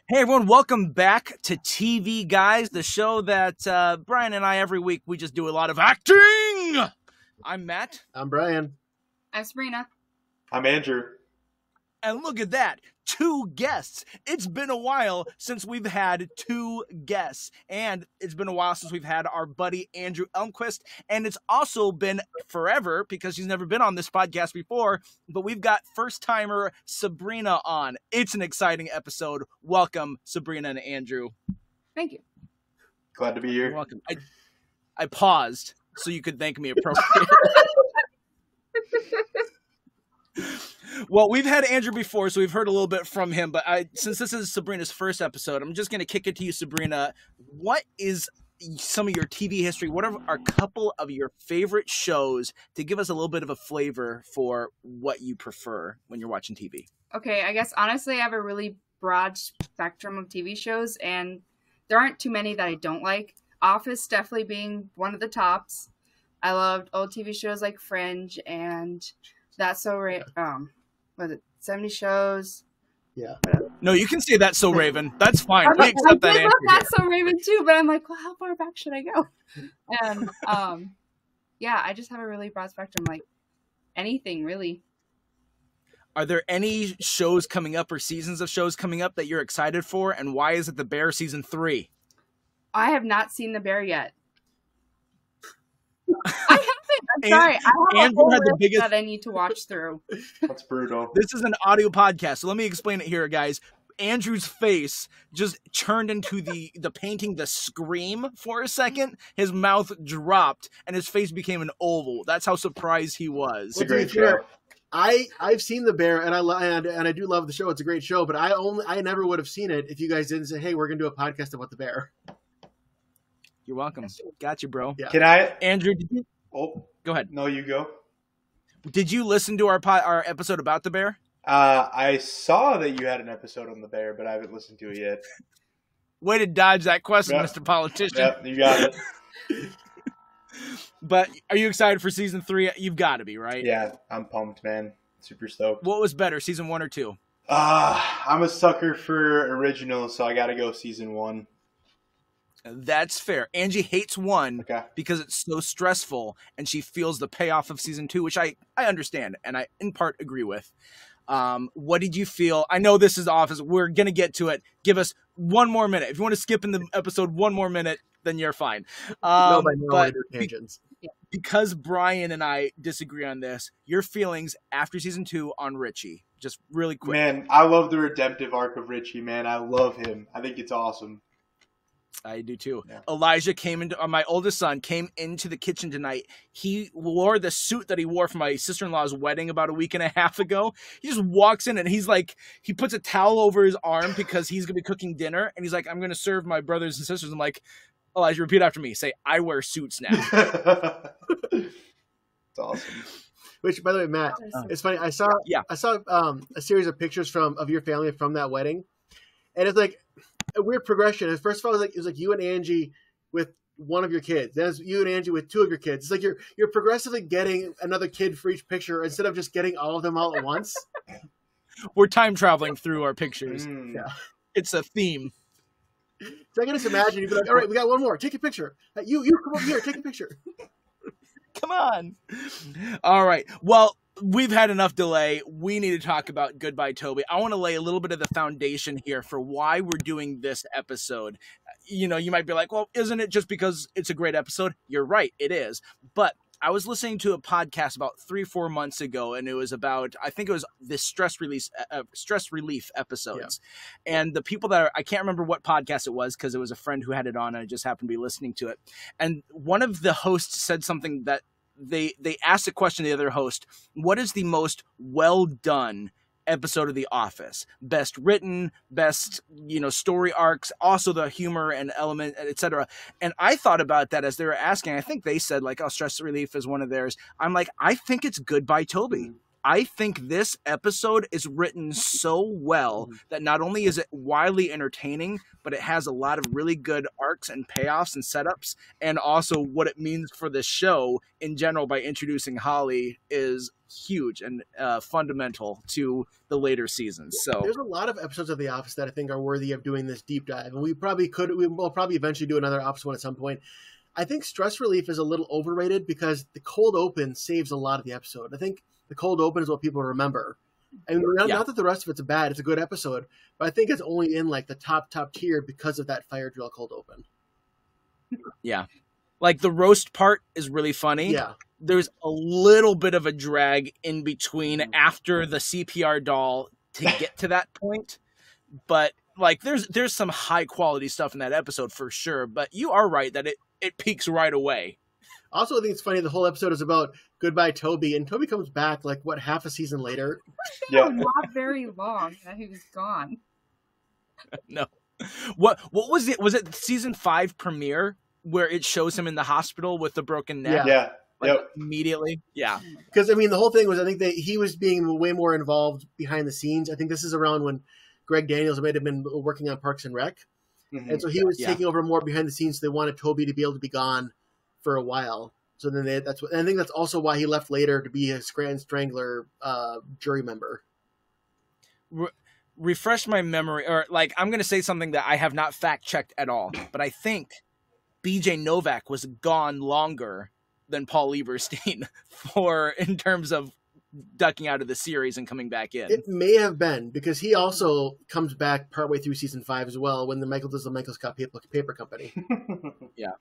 Hey everyone, welcome back to TV Guys, the show that Brian and I every week we just do a lot of acting. I'm Matt. I'm Brian. I'm Sabrina. I'm Andrew. And look at that, 2 guests. It's been a while since we've had 2 guests. And it's been a while since we've had our buddy Andrew Elmquist. And it's also been forever because she's never been on this podcast before. But we've got first-timer Sabrina on. It's an exciting episode. Welcome, Sabrina and Andrew. Thank you. Glad to be here. You're welcome. I paused so you could thank me appropriately. Well, we've had Andrew before, so we've heard a little bit from him. But since this is Sabrina's first episode, I'm just going to kick it to you, Sabrina. What is some of your TV history? What are a couple of your favorite shows to give us a little bit of a flavor for what you prefer when you're watching TV? Okay, I guess honestly I have a really broad spectrum of TV shows, and there aren't too many that I don't like. Office definitely being one of the tops. I loved old TV shows like Fringe and That's So was it 70 shows? Yeah. No, you can say That's So Raven. That's fine. We I accept that did love answer. That's So Raven too, but I'm like, well, how far back should I go? And yeah, I just have a really broad spectrum, like anything really. Are there any shows coming up or seasons of shows coming up that you're excited for? And why is it The Bear season 3? I have not seen The Bear yet. I haven't. I'm sorry. I have a whole list that I need to watch through. That's brutal. This is an audio podcast, so let me explain it here, guys. Andrew's face just turned into the painting The Scream for a second. His mouth dropped, and his face became an oval. That's how surprised he was. It's a great show. I've seen The Bear, and I do love the show. It's a great show, but I never would have seen it if you guys didn't say, "Hey, we're gonna do a podcast about The Bear." You're welcome. Got you, bro. Yeah. Can I? Andrew, did you... Oh, Go ahead. no, you go. Did you listen to our episode about The Bear? I saw that you had an episode on the Bear, but I haven't listened to it yet. Way to dodge that question, Yep. Mr. Politician. Yep, you got it. But are you excited for season 3? You've got to be, right? Yeah, I'm pumped, man. Super stoked. What was better, season 1 or 2? I'm a sucker for originals, so I got to go season 1. That's fair. Angie hates 1 Okay. because it's so stressful, and she feels the payoff of season 2, which I understand, and I in part agree with. What did you feel? I know this is The Office. We're going to get to it. Give us 1 more minute. If you want to skip in the episode 1 more minute, then you're fine. But Tangents. because Brian and I disagree on this, your feelings after season 2 on Richie, just really quick. Man, I love the redemptive arc of Richie, man. I love him. I think it's awesome. I do too. Yeah. Elijah came into my oldest son came into the kitchen tonight. He wore the suit that he wore for my sister-in-law's wedding about a week and a half ago. He just walks in and he's like, he puts a towel over his arm because he's gonna be cooking dinner, and he's like, I'm gonna serve my brothers and sisters. I'm like, Elijah, repeat after me. Say, I wear suits now. It's awesome. Which, by the way, Matt, it's funny. I saw a series of pictures of your family from that wedding, and it's like a weird progression. First of all, it was like you and Angie with one of your kids. Then it's you and Angie with 2 of your kids. It's like you're progressively getting another kid for each picture instead of just getting all of them all at once. We're time traveling through our pictures. Yeah. It's a theme. So I can just imagine you'd be like, "All right, we got 1 more. Take a picture. You come over here. Take a picture." Come on. All right. Well, we've had enough delay. We need to talk about Goodbye, Toby. I want to lay a little bit of the foundation here for why we're doing this episode. You know, you might be like, well, isn't it just because it's a great episode? You're right. It is. But I was listening to a podcast about 3-4 months ago, and it was about, I think it was the stress relief episodes. Yeah. And the people I can't remember what podcast it was because it was a friend who had it on and I just happened to be listening to it. And one of the hosts said something that they asked a question to the other host, what is the most well done episode of The Office? Best written, best, story arcs, also the humor and element, etc. And I thought about that as they were asking. I think they said like, oh, Stress Relief is one of theirs. I'm like, I think it's Goodbye, Toby. I think this episode is written so well that not only is it wildly entertaining, but it has a lot of really good arcs and payoffs and setups, and also what it means for the show in general by introducing Holly is huge and fundamental to the later seasons. So there's a lot of episodes of The Office that I think are worthy of doing this deep dive, and we will probably eventually do another Office one at some point. I think stress relief is a little overrated because the cold open saves a lot of the episode. I think the cold open is what people remember. And not that the rest of it's bad, it's a good episode, but I think it's only in like the top tier because of that fire drill cold open. Yeah. Like the roast part is really funny. Yeah. There's a little bit of a drag in between after the CPR doll to get to that point. But like there's some high quality stuff in that episode for sure. But you are right that it peaks right away. Also, I think it's funny the whole episode is about goodbye Toby, and Toby comes back like half a season later. Yeah, not very long that he was gone. No, what was it? Was it season 5 premiere where it shows him in the hospital with the broken neck? Yeah. Like, immediately. Yeah, because I mean the whole thing was I think that he was being way more involved behind the scenes. I think this is around when Greg Daniels might have been working on Parks and Rec, and so he was taking over more behind the scenes. So they wanted Toby to be able to be gone for a while. So then and I think that's also why he left later to be a Scranton Strangler jury member. Refresh my memory, or like I'm going to say something that I have not fact checked at all, but I think BJ Novak was gone longer than Paul Lieberstein in terms of ducking out of the series and coming back in. It may have been because he also comes back partway through season 5 as well when Michael does the Michael Scott Paper Company. Yeah.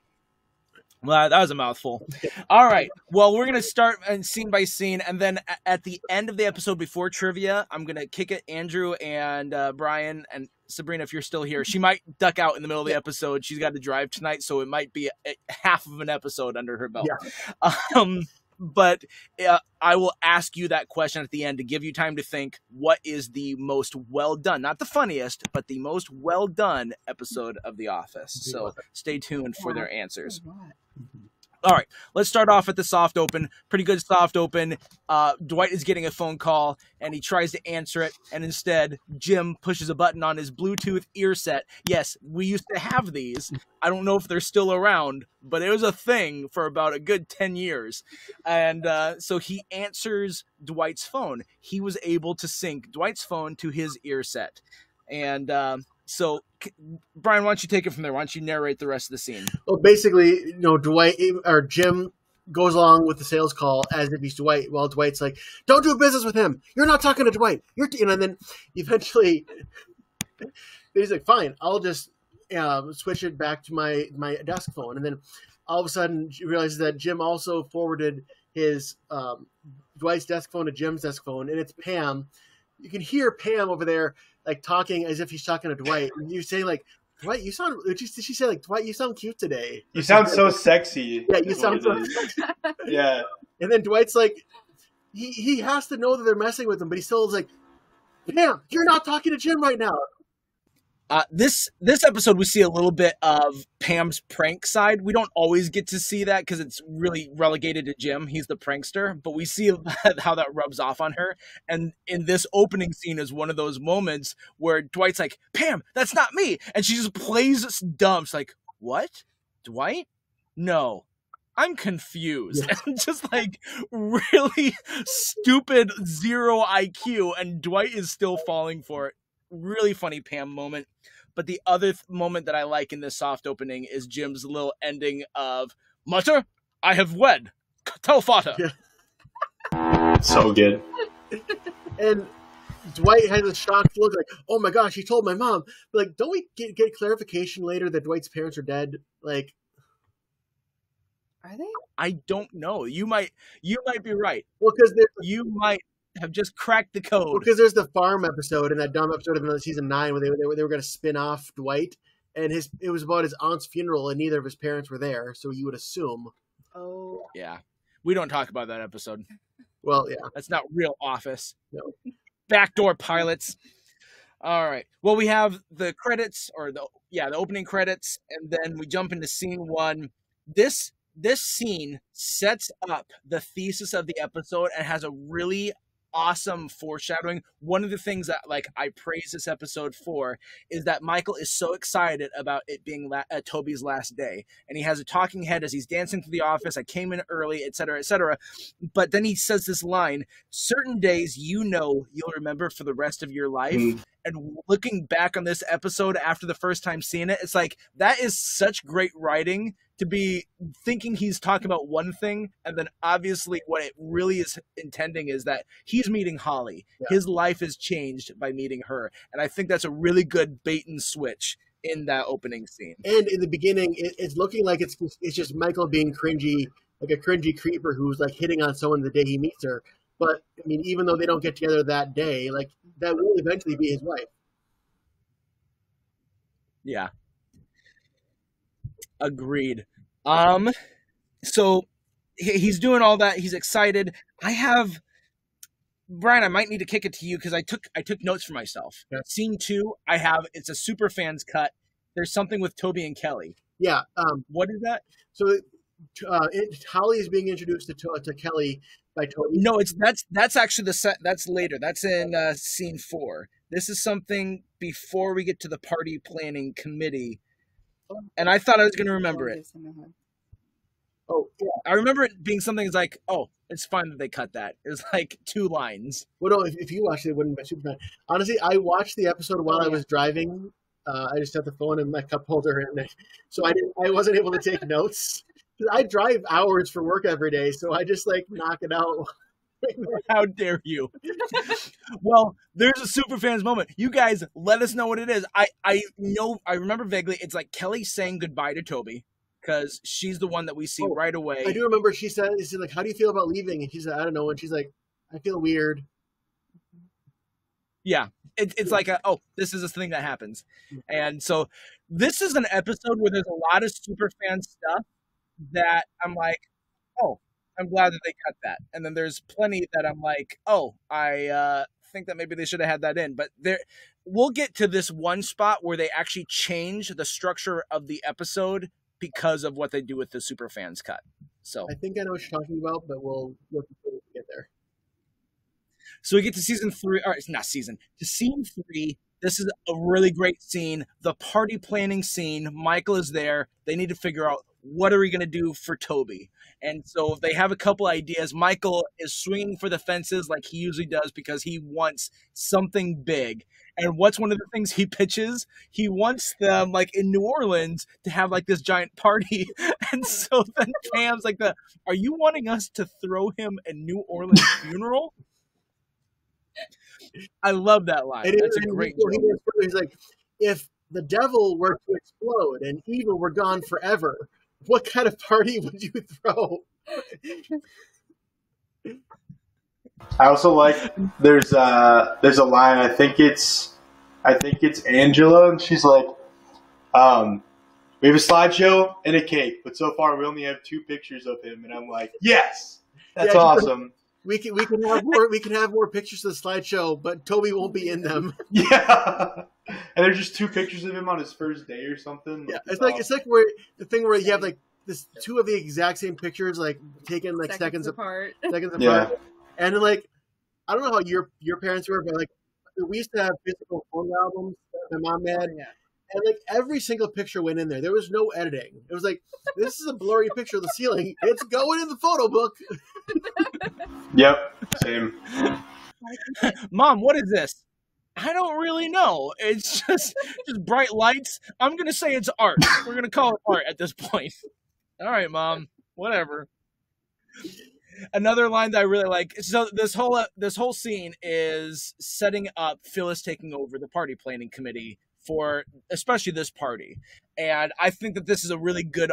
Well, that was a mouthful. All right. Well, we're going to start scene by scene, and then at the end of the episode before trivia, I'm going to kick it Andrew and Brian and Sabrina, if you're still here. She might duck out in the middle of the episode. She's got to drive tonight, so it might be half of an episode under her belt. Yeah. But I will ask you that question at the end to give you time to think what is the most well done, not the funniest, but the most well done episode of The Office. So stay tuned for their answers. All right, let's start off at the soft open. Pretty good soft open. Dwight is getting a phone call, and he tries to answer it, and instead, Jim pushes a button on his Bluetooth ear set. Yes, we used to have these. I don't know if they're still around, but it was a thing for about a good 10 years. And so he answers Dwight's phone. He was able to sync Dwight's phone to his ear set. And so, Brian, why don't you take it from there? Why don't you narrate the rest of the scene? Well, basically, Dwight or Jim goes along with the sales call as if he's Dwight, while Dwight's like, "Don't do business with him. You're not talking to Dwight. And then eventually, he's like, "Fine, I'll just switch it back to my desk phone." And then all of a sudden, he realizes that Jim also forwarded his Dwight's desk phone to Jim's desk phone, and it's Pam. You can hear Pam over there, like talking as if he's talking to Dwight. And you say like, Dwight, you sound. Did she say like, Dwight, you sound cute today? You sound so sexy. Yeah, you sound so sexy. Yeah. And then Dwight's like, he has to know that they're messing with him, but he still is like, Pam, you're not talking to Jim right now. This episode, we see a little bit of Pam's prank side. We don't always get to see that because it's really relegated to Jim. He's the prankster, but we see how that rubs off on her. And in this opening scene is one of those moments where Dwight's like, "Pam, that's not me," and she just plays dumb. She's like, "What, Dwight? No, I'm confused." And just like really stupid 0 IQ, and Dwight is still falling for it. Really funny Pam moment. But the other moment that I like in this soft opening is Jim's little ending of, "Mutter, I have wed. Tell father." Yeah. So good. And Dwight has a shocked look like, "Oh my gosh, he told my mom." But like, don't we get clarification later that Dwight's parents are dead? Like, are they? I don't know. You might be right. Well, because you might have just cracked the code. Because there's the farm episode and that dumb episode of season 9 where they were going to spin off Dwight, and it was about his aunt's funeral and neither of his parents were there, so you would assume. Oh. Yeah. We don't talk about that episode. Well, yeah. That's not real Office. No. Backdoor pilots. All right. Well, we have the credits, or the opening credits, and then we jump into scene 1. This scene sets up the thesis of the episode and has a really awesome foreshadowing. One of the things that like I praise this episode for is that Michael is so excited about it being Toby's last day, and he has a talking head as he's dancing to the office. I came in early, etc., etc. But then he says this line: certain days you'll remember for the rest of your life. And looking back on this episode after the first time seeing it, it's like that is such great writing to be thinking he's talking about one thing, and then obviously what it really is intending is that he's meeting Holly. Yeah. His life is changed by meeting her, and I think that's a really good bait and switch in that opening scene. And in the beginning, it's looking like it's just Michael being cringy, like a cringy creeper who's like hitting on someone the day he meets her. But I mean, even though they don't get together that day, like that will eventually be his wife. Yeah. Agreed. So he's doing all that. He's excited. Brian, I might need to kick it to you because I took notes for myself. Yeah. Scene 2, it's a super fans cut. There's something with Toby and Kelly. Yeah. What is that? So Holly is being introduced to Kelly by Toby. No, that's actually that's later. That's in scene 4. This is something before we get to the party planning committee. And I thought I was going to remember it. Oh, yeah. I remember it being something that's like, oh, it's fine that they cut that. It was like 2 lines. Well, no, if you watched it, it wouldn't be super fun. Honestly, I watched the episode while I was driving. I just had the phone in my cup holder, and so I wasn't able to take notes. I drive hours for work every day, so I just like knock it out. How dare you? Well, there's a super fans moment. You guys let us know what it is. I remember vaguely. It's like Kelly saying goodbye to Toby because she's the one that we see right away. I do remember she said, like, how do you feel about leaving? And she said, I don't know. And she's like, I feel weird. Yeah. It's like, this is a thing that happens. And so this is an episode where there's a lot of super fan stuff that I'm like, oh, I'm glad that they cut that. And then there's plenty that I'm like, I think that maybe they should have had that in. But we'll get to this one spot where they actually change the structure of the episode because of what they do with the super fans cut. So I think I know what you're talking about, but we'll get there. So we get to season 3, or it's not season, to scene 3. This is a really great scene. The party planning scene. Michael is there. They need to figure out what are we going to do for Toby. And so they have a couple ideas. Michael is swinging for the fences like he usually does because he wants something big. And what's one of the things he pitches? He wants them, like in New Orleans, to have like this giant party. And so then Pam's like, are you wanting us to throw him a New Orleans funeral? I love that line. That's a great joke. He's like, if the devil were to explode and evil were gone forever, what kind of party would you throw? I also like there's a line. I think it's Angela, and she's like, we have a slideshow and a cake, but so far we only have 2 pictures of him, and I'm like, yes, that's awesome. We can have more pictures of the slideshow, but Toby won't be in them. Yeah, and there's just 2 pictures of him on his first day or something. Yeah, it's like where the thing where you have like this 2 of the exact same pictures, like taken like seconds apart. Yeah. And then, like, I don't know how your parents were, but like we used to have physical photo albums that my mom had. Yeah. And like every single picture went in there. There was no editing. It was like, this is a blurry picture of the ceiling. It's going in the photo book. Yep. Same. Mom, what is this? I don't really know. It's just bright lights. I'm going to say it's art. We're going to call it art at this point. All right, Mom. Whatever. Another line that I really like. So this whole scene is setting up Phyllis taking over the party planning committee for especially this party. And I think that this is a really good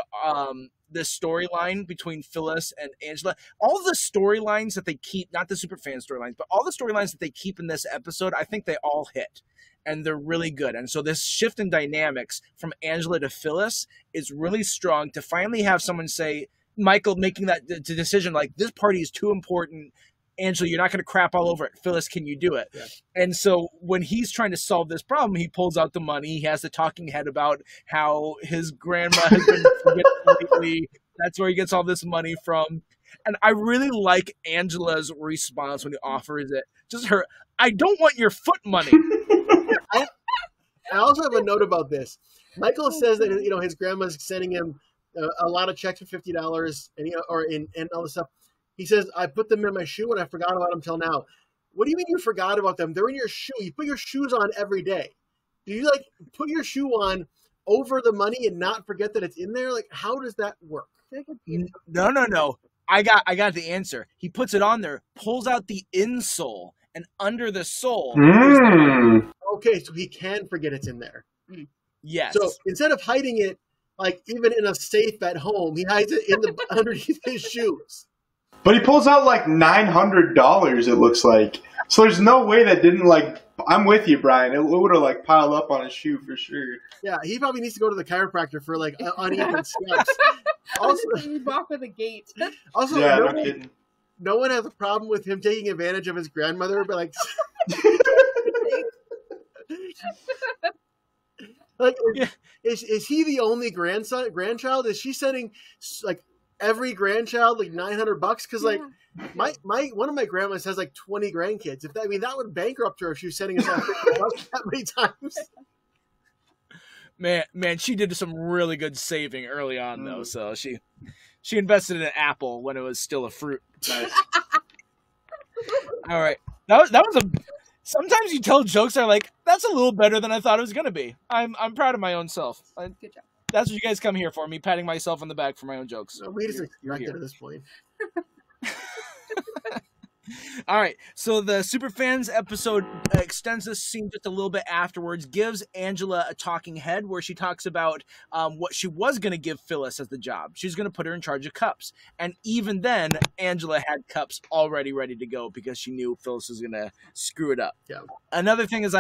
this storyline between Phyllis and Angela. All the storylines that they keep, not the super fan storylines, but all the storylines that they keep in this episode, I think they all hit. And they're really good. And so this shift in dynamics from Angela to Phyllis is really strong to finally have someone say, Michael making that decision, like, this party is too important. Angela, you're not going to crap all over it. Phyllis, can you do it? Yeah. And so when he's trying to solve this problem, he pulls out the money. He has the talking head about how his grandma has been forgetting lately. That's where he gets all this money from. And I really like Angela's response when he offers it. Just her, I don't want your foot money. I also have a note about this. Michael says that his grandma's sending him a lot of checks for $50 and all this stuff. He says, I put them in my shoe and I forgot about them till now. What do you mean you forgot about them? They're in your shoe. You put your shoes on every day. Do you put your shoe on over the money and not forget that it's in there? Like, how does that work? No. I got the answer. He puts it on there, pulls out the insole, and under the sole. Okay, so he can forget it's in there. Yes. So instead of hiding it, even in a safe at home, he hides it underneath his shoes. But he pulls out $900, it looks like. So there's no way that didn't I'm with you, Brian. It would have piled up on his shoe for sure. Yeah, he probably needs to go to the chiropractor for uneven steps. Also, you walk with a gait. Also, yeah, no kidding. No one has a problem with him taking advantage of his grandmother, but is he the only grandchild? Is she sending every grandchild $900? Because my one of my grandmas has 20 grandkids. That would bankrupt her if she was sending us $50 that many times. Man, she did some really good saving early on though. So she invested in an apple when it was still a fruit. Nice. All right, that was a. Sometimes you tell jokes that are that's a little better than I thought it was gonna be. I'm proud of my own self. Good job. That's what you guys come here for, me patting myself on the back for my own jokes. No, we just expect it at this point. All right, so the Superfans episode extends this scene just a little bit afterwards, gives Angela a talking head where she talks about what she was going to give Phyllis as the job. She's going to put her in charge of cups. And even then, Angela had cups already ready to go because she knew Phyllis was going to screw it up. Yeah. Another thing is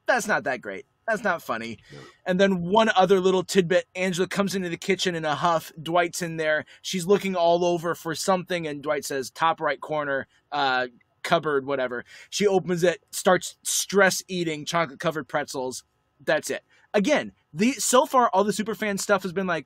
that's not that great. That's not funny. Yeah. And then one other little tidbit, Angela comes into the kitchen in a huff. Dwight's in there. She's looking all over for something, and Dwight says, top right corner, cupboard, whatever. She opens it, starts stress eating chocolate-covered pretzels. That's it. Again, so far, all the Superfan stuff has been I'm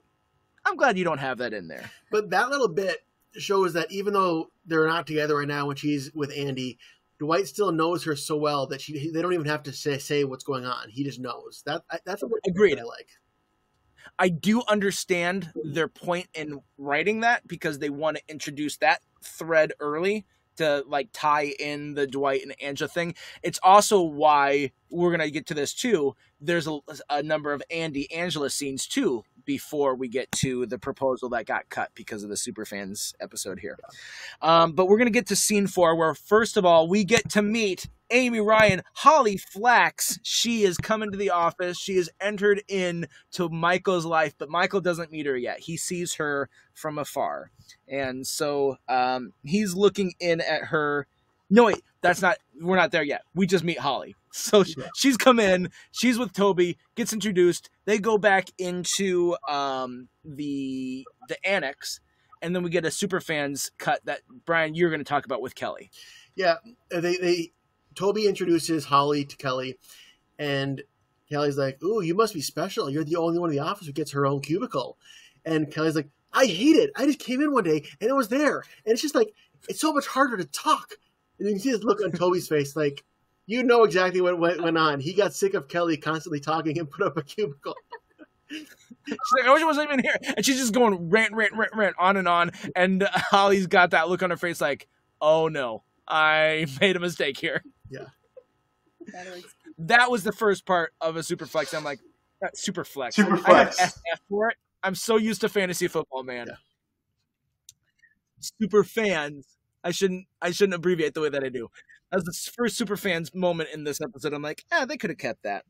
glad you don't have that in there. But that little bit shows that even though they're not together right now when she's with Andy, Dwight still knows her so well that they don't even have to say what's going on. He just knows. That's a agreed. I like. I do understand their point in writing that because they want to introduce that thread early to tie in the Dwight and Angela thing. It's also why we're going to get to this too. There's a number of Andy-Angela scenes too before we get to the proposal that got cut because of the Superfans episode here. But we're going to get to scene 4 where, first of all, we get to meet Amy Ryan, Holly Flax. She is coming to the office. She has entered into Michael's life, but Michael doesn't meet her yet. He sees her from afar. And so he's looking in at her. No, wait, we're not there yet. We just meet Holly. So she's come in, she's with Toby, gets introduced. They go back into the annex, and then we get a Superfans cut that, Brian, you're going to talk about with Kelly. Yeah, Toby introduces Holly to Kelly, and Kelly's like, ooh, you must be special. You're the only one in the office who gets her own cubicle. And Kelly's like, I hate it. I just came in one day, and it was there. And it's just it's so much harder to talk. And you can see this look on Toby's face, you know exactly what went on. He got sick of Kelly constantly talking and put up a cubicle. She's like, I wish I wasn't even here. And she's just going rant, on and on. And Holly's got that look on her face oh no, I made a mistake here. Yeah. That was the first part of a Superflex. I'm like, Superflex. Superflex. I have SF for it. I'm so used to fantasy football, man. Yeah. Superfans. I shouldn't abbreviate the way that I do. That was the first Superfans moment in this episode. I'm like, they could have kept that.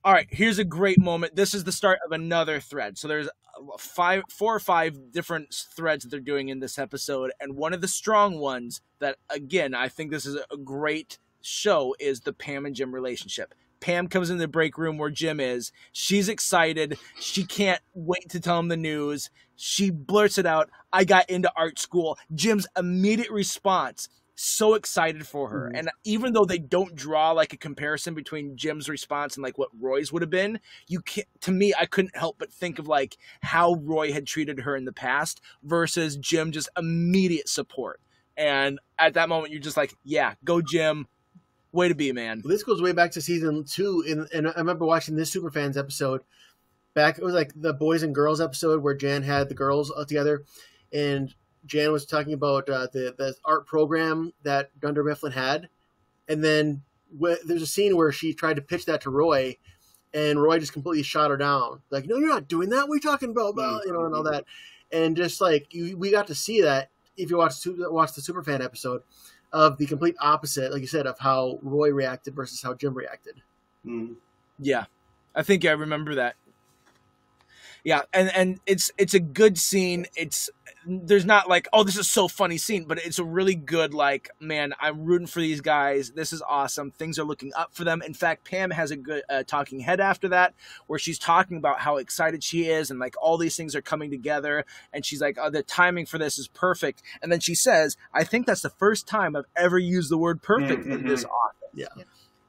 All right, here's a great moment. This is the start of another thread. So there's 4 or 5 different threads that they're doing in this episode. And one of the strong ones that, again, I think this is a great show is the Pam and Jim relationship. Pam comes in the break room where Jim is. She's excited. She can't wait to tell him the news. She blurts it out. I got into art school. Jim's immediate response, so excited for her. And even though they don't draw like a comparison between Jim's response and like what Roy's would have been, to me, I couldn't help but think of like how Roy had treated her in the past versus Jim, just immediate support. And at that moment, you're just like, yeah, go Jim. Way to be, man. Well, this goes way back to season 2. And I remember watching this Superfans episode back. It was like the boys and girls episode where Jan had the girls together. And Jan was talking about the art program that Dunder Mifflin had. And then there's a scene where she tried to pitch that to Roy. And Roy just completely shot her down. Like, no, you're not doing that. What are you talking about? And all that. And just like, we got to see that if you watch the Superfan episode of the complete opposite, like you said, of how Roy reacted versus how Jim reacted. Yeah. I think I remember that. Yeah, and it's a good scene. There's not like, oh, this is so funny scene, but it's a really good, like, man, I'm rooting for these guys. This is awesome. Things are looking up for them. In fact, Pam has a good talking head after that, where she's talking about how excited she is and like all these things are coming together. And she's like, oh, the timing for this is perfect. And then she says, I think that's the first time I've ever used the word perfect in this office. Yeah.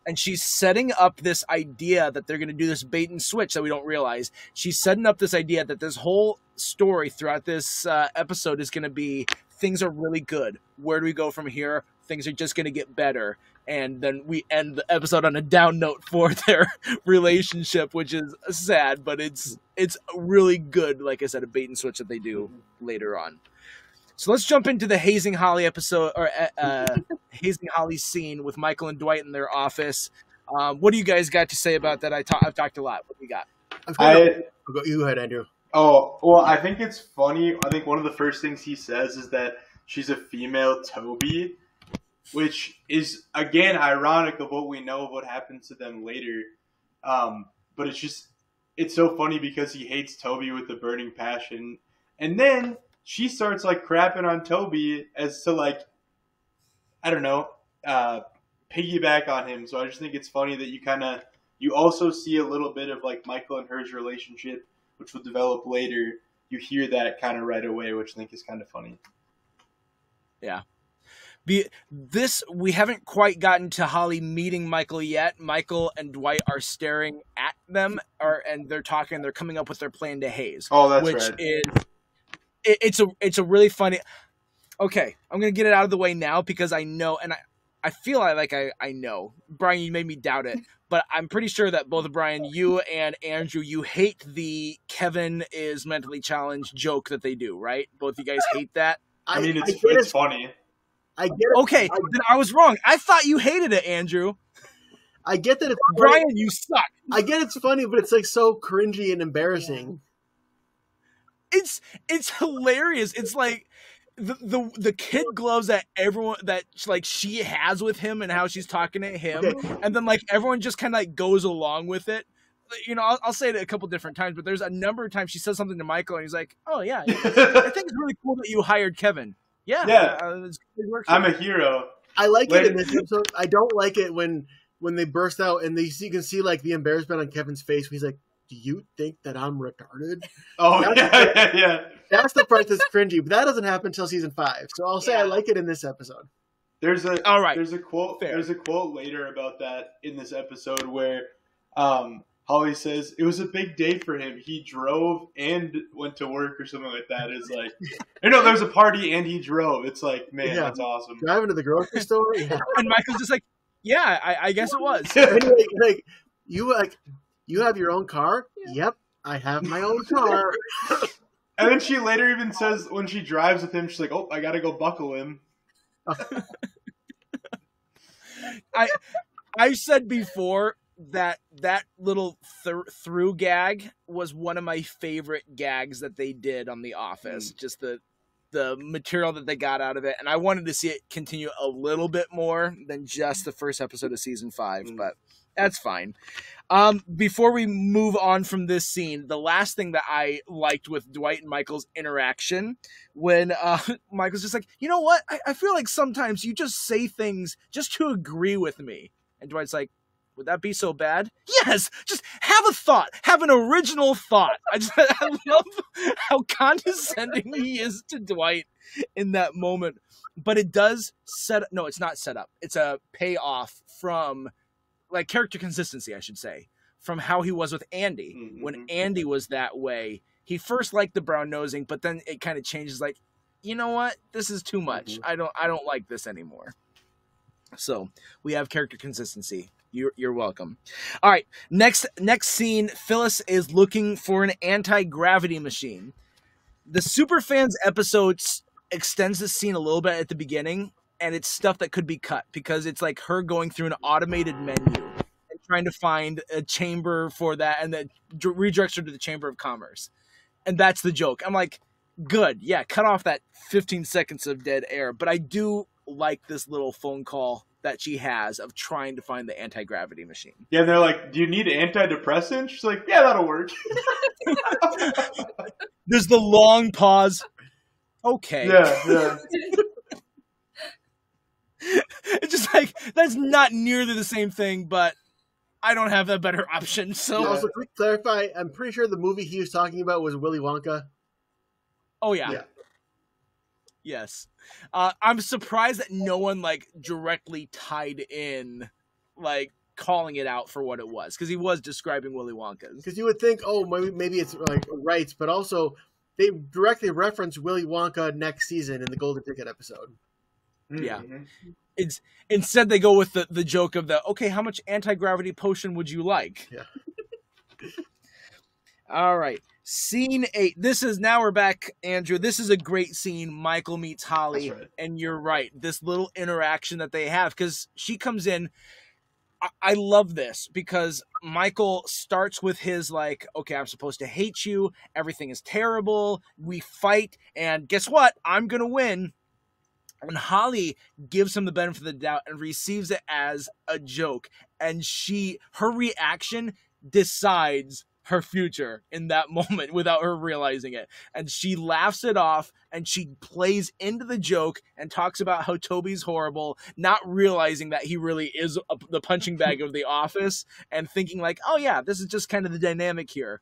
And she's setting up this idea that they're going to do this bait and switch that we don't realize. She's setting up this idea that this whole story throughout this episode is going to be things are really good. Where do we go from here? Things are just going to get better. And then we end the episode on a down note for their relationship, which is sad, but it's really good. Like I said, a bait and switch that they do later on. So let's jump into the Hazing Holly episode, or Hazing Holly scene with Michael and Dwight in their office. What do you guys got to say about that? I've talked a lot. What do you got? You go ahead, Andrew. Oh, well, I think it's funny. I think one of the first things he says is that she's a female Toby, which is, again, ironic of what we know of what happens to them later. But it's so funny because he hates Toby with a burning passion. And then she starts like crapping on Toby as to like, I don't know, piggyback on him. So I just think it's funny that you also see a little bit of like Michael and her's relationship, which will develop later. You hear that kind of right away, which I think is kind of funny. Yeah. We haven't quite gotten to Holly meeting Michael yet. Michael and Dwight are staring at them, and they're talking. They're coming up with their plan to haze. Oh, that's which right. is it's a really funny. Okay, I'm gonna get it out of the way now because I know, and I feel like I know. Brian, you made me doubt it, but I'm pretty sure that both Brian, you and Andrew, you hate the Kevin is mentally challenged joke that they do, right? Both of you guys hate that. I mean, it's funny. I get it. Okay, then I was wrong. I thought you hated it, Andrew. I get that it's Brian, you suck. I get it's funny, but it's like so cringy and embarrassing. It's hilarious. It's like the kid gloves that everyone that like she has with him and how she's talking to him, and then like everyone just kind of like goes along with it. You know, I'll say it a couple different times, but there's a number of times she says something to Michael, and he's like, "Oh yeah, I think it's really cool that you hired Kevin." Yeah. I'm a hero. I like it in this episode. I don't like it when they burst out and you can see like the embarrassment on Kevin's face. He's like, "Do you think that I'm retarded?" Oh, yeah. That's the part that's cringy, but that doesn't happen until season 5. So I'll say I like it in this episode. There's a quote. Fair. There's a quote later about that in this episode where Holly says it was a big day for him. He drove and went to work or something like that. It's like, there was a party and he drove. It's like, man, that's awesome. Driving to the grocery store, and Michael's just like, yeah, I guess it was. Anyway, you have your own car? Yeah. Yep, I have my own car. And then she later even says when she drives with him, she's like, "Oh, I gotta go buckle him." I said before that little through gag was one of my favorite gags that they did on The Office. Just the material that they got out of it, and I wanted to see it continue a little bit more than just the first episode of season 5, but that's fine. Before we move on from this scene, the last thing that I liked with Dwight and Michael's interaction, when Michael's just like, you know what? I feel like sometimes you just say things just to agree with me. And Dwight's like, Would that be so bad? Yes! Just have a thought. Have an original thought. I love how condescending he is to Dwight in that moment. But it does no, it's not set up. It's a payoff from, like, character consistency, I should say, from how he was with Andy. Mm-hmm. When Andy was that way, he first liked the brown nosing, but then it kind of changes, like, you know what? This is too much. Mm-hmm. I don't like this anymore. So we have character consistency. You're welcome. All right, next scene, Phyllis is looking for an anti-gravity machine. The Superfans episode extends the scene a little bit at the beginning, and it's stuff that could be cut because it's like her going through an automated menu and trying to find a chamber for that, and then redirects her to the Chamber of Commerce. And that's the joke. I'm like, good, yeah, cut off that 15 seconds of dead air. But I do like this little phone call that she has of trying to find the anti-gravity machine. Yeah, they're like, do you need antidepressant? She's like, yeah, that'll work. There's the long pause. Okay. Yeah. It's just like, that's not nearly the same thing, but I don't have a better option. So also, quick clarify, I'm pretty sure the movie he was talking about was Willy Wonka. Oh, yeah. Yes. I'm surprised that no one, like, directly tied in, like, calling it out for what it was, because he was describing Willy Wonka. Because you would think, oh, maybe it's, like, rights, but also they directly reference Willy Wonka next season in the Golden Ticket episode. Yeah. It's instead they go with the joke of okay, how much anti-gravity potion would you like? Yeah. All right. Scene 8. Now we're back, Andrew. This is a great scene. Michael meets Holly. That's right. And you're right. This little interaction that they have, because she comes in. I love this because Michael starts with his like, okay, I'm supposed to hate you. Everything is terrible. We fight. And guess what? I'm going to win. And Holly gives him the benefit of the doubt and receives it as a joke. And her reaction decides her future in that moment without her realizing it. And she laughs it off and she plays into the joke and talks about how Toby's horrible, not realizing that he really is the punching bag of the office, and thinking like, oh yeah, this is just kind of the dynamic here.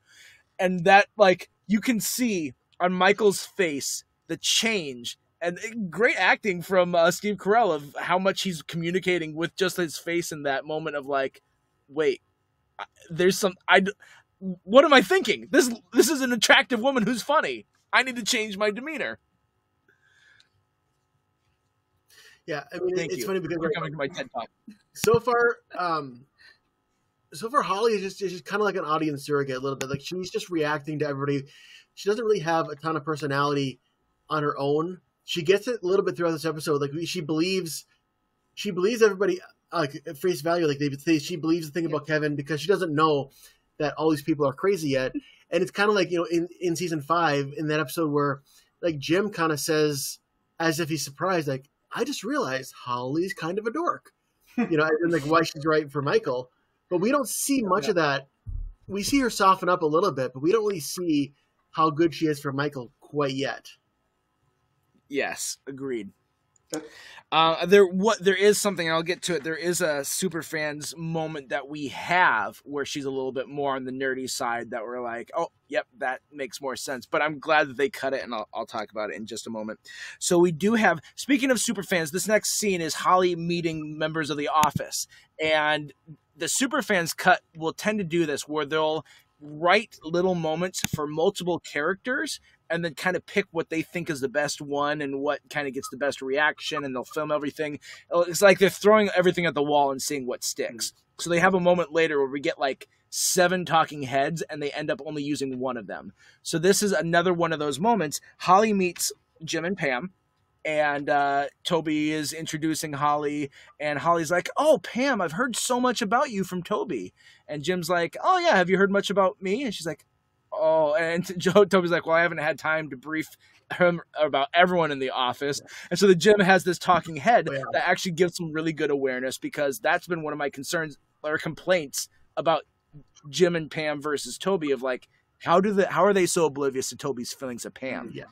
And that, like, you can see on Michael's face the change. And great acting from Steve Carell of how much he's communicating with just his face in that moment of like, wait, what am I thinking? This is an attractive woman who's funny. I need to change my demeanor. Yeah, I mean, it's funny because we're coming to my TED Talk. So far, Holly is just kind of like an audience surrogate a little bit. Like, she's just reacting to everybody. She doesn't really have a ton of personality on her own. She gets it a little bit throughout this episode. Like, she believes everybody at face value. Like, she believes the thing about Kevin because she doesn't know that all these people are crazy yet. And it's kind of like, in season 5, in that episode where like Jim kind of says, as if he's surprised, like, I just realized Holly's kind of a dork, and like why she's right for Michael. But we don't see much of that. We see her soften up a little bit, but we don't really see how good she is for Michael quite yet. Yes, agreed. There is something, and I'll get to it. There is a Superfans moment that we have where she's a little bit more on the nerdy side that we're like, oh, yep, that makes more sense. But I'm glad that they cut it, and I'll talk about it in just a moment. So we do have, speaking of Superfans, this next scene is Holly meeting members of the office. And the Superfans cut will tend to do this where they'll write little moments for multiple characters and then kind of pick what they think is the best one and what kind of gets the best reaction, and they'll film everything. It's like they're throwing everything at the wall and seeing what sticks. So they have a moment later where we get like 7 talking heads and they end up only using one of them. So this is another one of those moments. Holly meets Jim and Pam, and Toby is introducing Holly, and Holly's like, oh, Pam, I've heard so much about you from Toby. And Jim's like, oh yeah, have you heard much about me? And she's like, oh, and Toby's like, well, I haven't had time to brief him about everyone in the office. And so the Jim has this talking head that actually gives some really good awareness, because that's been one of my concerns or complaints about Jim and Pam versus Toby of like, how are they so oblivious to Toby's feelings of Pam? Yeah.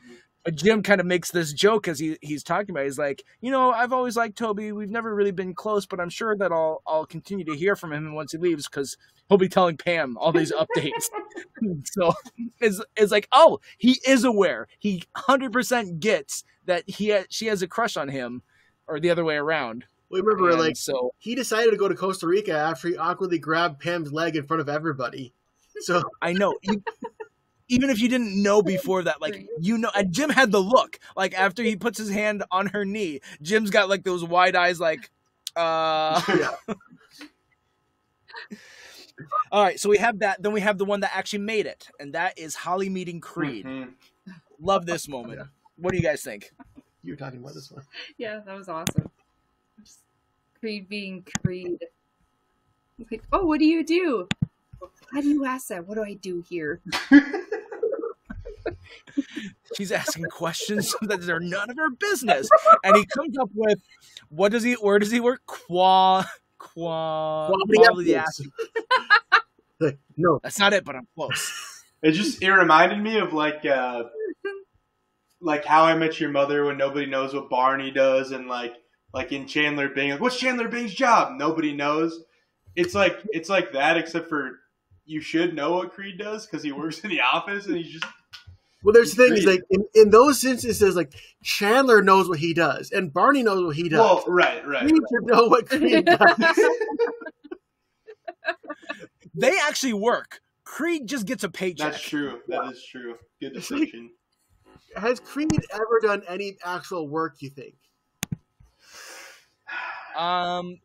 But Jim kind of makes this joke as he's talking about it. He's like, I've always liked Toby. We've never really been close, but I'm sure that I'll continue to hear from him once he leaves because he'll be telling Pam all these updates. So it's like, oh, he is aware. He 100% gets that she has a crush on him, or the other way around. We remember, he decided to go to Costa Rica after he awkwardly grabbed Pam's leg in front of everybody. So I know. Even if you didn't know before that, and Jim had the look, like after he puts his hand on her knee, Jim's got like those wide eyes, like, Yeah. All right, so we have that. Then we have the one that actually made it, and that is Holly meeting Creed. Mm-hmm. Love this moment. What do you guys think? You were talking about this one. Yeah, that was awesome. Creed being Creed. Like, oh, what do you do? How do you ask that? What do I do here? She's asking questions that are none of her business. And he comes up with, where does he work? Quality acting. No. That's not it, but I'm close. It reminded me of like How I Met Your Mother when nobody knows what Barney does, and like in Chandler Bing, like, what's Chandler Bing's job? Nobody knows. It's like that, except for you should know what Creed does because he works in the office and he's just. Well, there's things like in those instances, like Chandler knows what he does and Barney knows what he does. Well, right. We should know what Creed does. They actually work. Creed just gets a paycheck. That's true. That is true. Good description. Has Creed ever done any actual work, you think?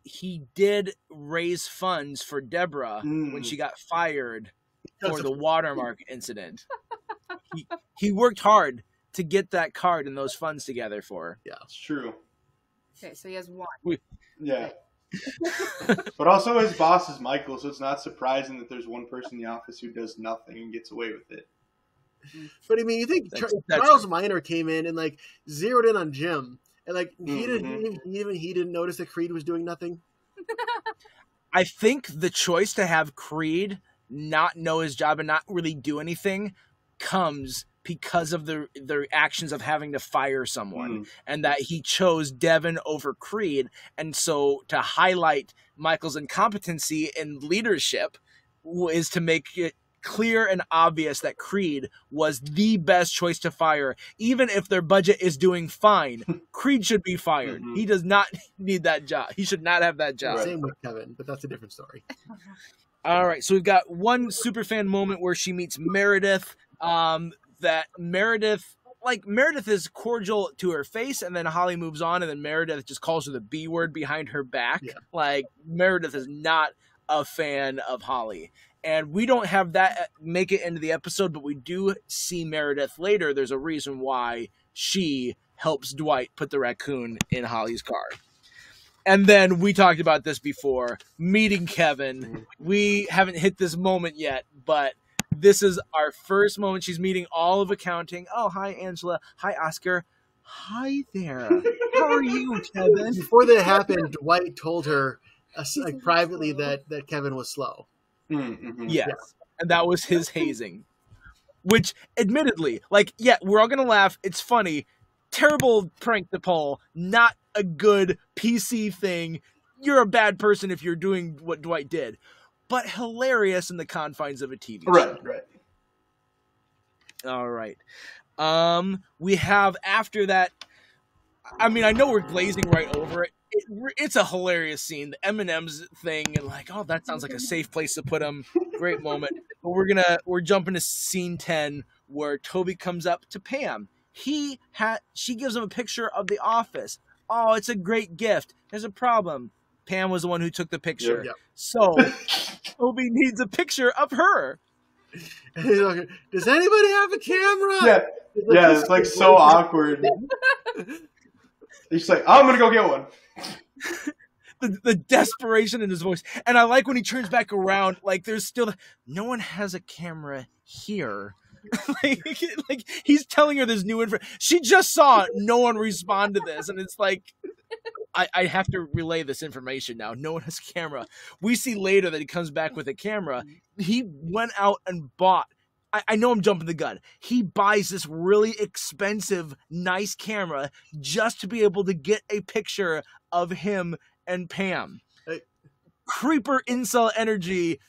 He did raise funds for Deborah when she got fired for the watermark incident. He worked hard to get that card and those funds together for her. Yeah, it's true. Okay, so he has one. Yeah. But also his boss is Michael, so it's not surprising that there's one person in the office who does nothing and gets away with it. But I mean, you think Charles Minor came in and like zeroed in on Jim, and like he didn't notice that Creed was doing nothing. I think the choice to have Creed not know his job and not really do anything comes because of the actions of having to fire someone, and that he chose Devin over Creed. And so to highlight Michael's incompetency in leadership is to make it clear and obvious that Creed was the best choice to fire. Even if their budget is doing fine, Creed should be fired. He does not need that job. He should not have that job. Same with Kevin, but that's a different story. All right, so we've got one superfan moment where she meets Meredith. That Meredith is cordial to her face, and then Holly moves on, and then Meredith just calls her the B word behind her back. Yeah. Like, Meredith is not a fan of Holly. And we don't have that make it into the episode, but we do see Meredith later. There's a reason why she helps Dwight put the raccoon in Holly's car. And then we talked about this before, meeting Kevin. We haven't hit this moment yet, but this is our first moment. She's meeting all of accounting. Oh, hi, Angela. Hi, Oscar. Hi there. How are you, Kevin? Before that happened, Dwight told her privately that Kevin was slow. Yes. Yeah. And that was his hazing. Which, admittedly, we're all going to laugh. It's funny. Terrible prank to pull. Not a good PC thing. You're a bad person if you're doing what Dwight did. But hilarious in the confines of a TV show. Right. All right. We have after that. I mean, I know we're glazing right over it. It's a hilarious scene. The M&M's thing, and that sounds like a safe place to put them. Great moment. But we're jumping to scene 10 where Toby comes up to Pam. She gives him a picture of the office. Oh, it's a great gift. There's a problem. Pam was the one who took the picture. Yep. So Toby needs a picture of her. Does anybody have a camera? Yeah, it's like so awkward. He's like, I'm going to go get one. The desperation in his voice. And I like when he turns back around, there's still, no one has a camera here. like he's telling her there's new information. She just saw no one respond to this. And it's like, I have to relay this information now. No one has a camera. We see later that he comes back with a camera. He went out and bought I know I'm jumping the gun. He buys this really expensive, nice camera just to be able to get a picture of him and Pam. Creeper incel energy.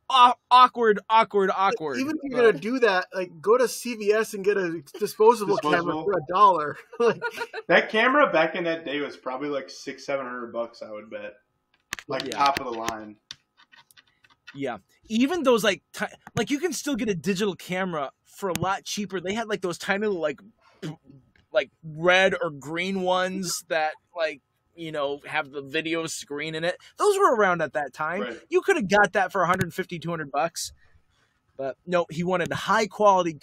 Awkward. Even if you're gonna do that, like, go to CVS and get a disposable camera for $1. Like, that camera back in that day was probably like $600-700, I would bet. Like top of the line. Yeah, even those like you can still get a digital camera for a lot cheaper. They had like those tiny little like red or green ones that like, you know, have the video screen in it. Those were around at that time. Right. You could have got that for $150-200, but no, he wanted high quality.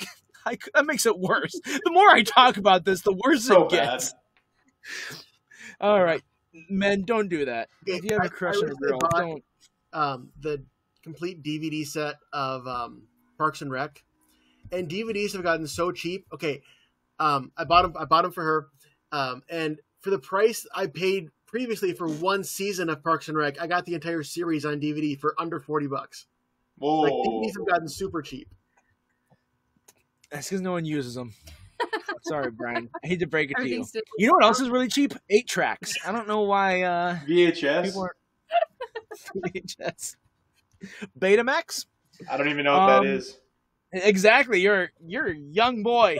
That makes it worse. The more I talk about this, the worse it gets. All right, men, don't do that. If you have a crush on a girl, don't. The complete DVD set of Parks and Rec, and DVDs have gotten so cheap. Okay, I bought them for her, and for the price I paid previously for one season of Parks and Rec, I got the entire series on DVD for under $40. Whoa! Like, DVDs have gotten super cheap. That's because no one uses them. Sorry, Brian. I hate to break it to you. You know what else is really cheap? 8-tracks. I don't know why. VHS. People aren't... VHS. Betamax? I don't even know what that is. Exactly. You're a young boy.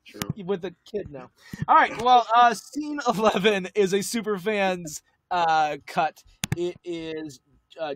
True. With a kid now. All right. Well, scene 11 is a Superfans cut. It is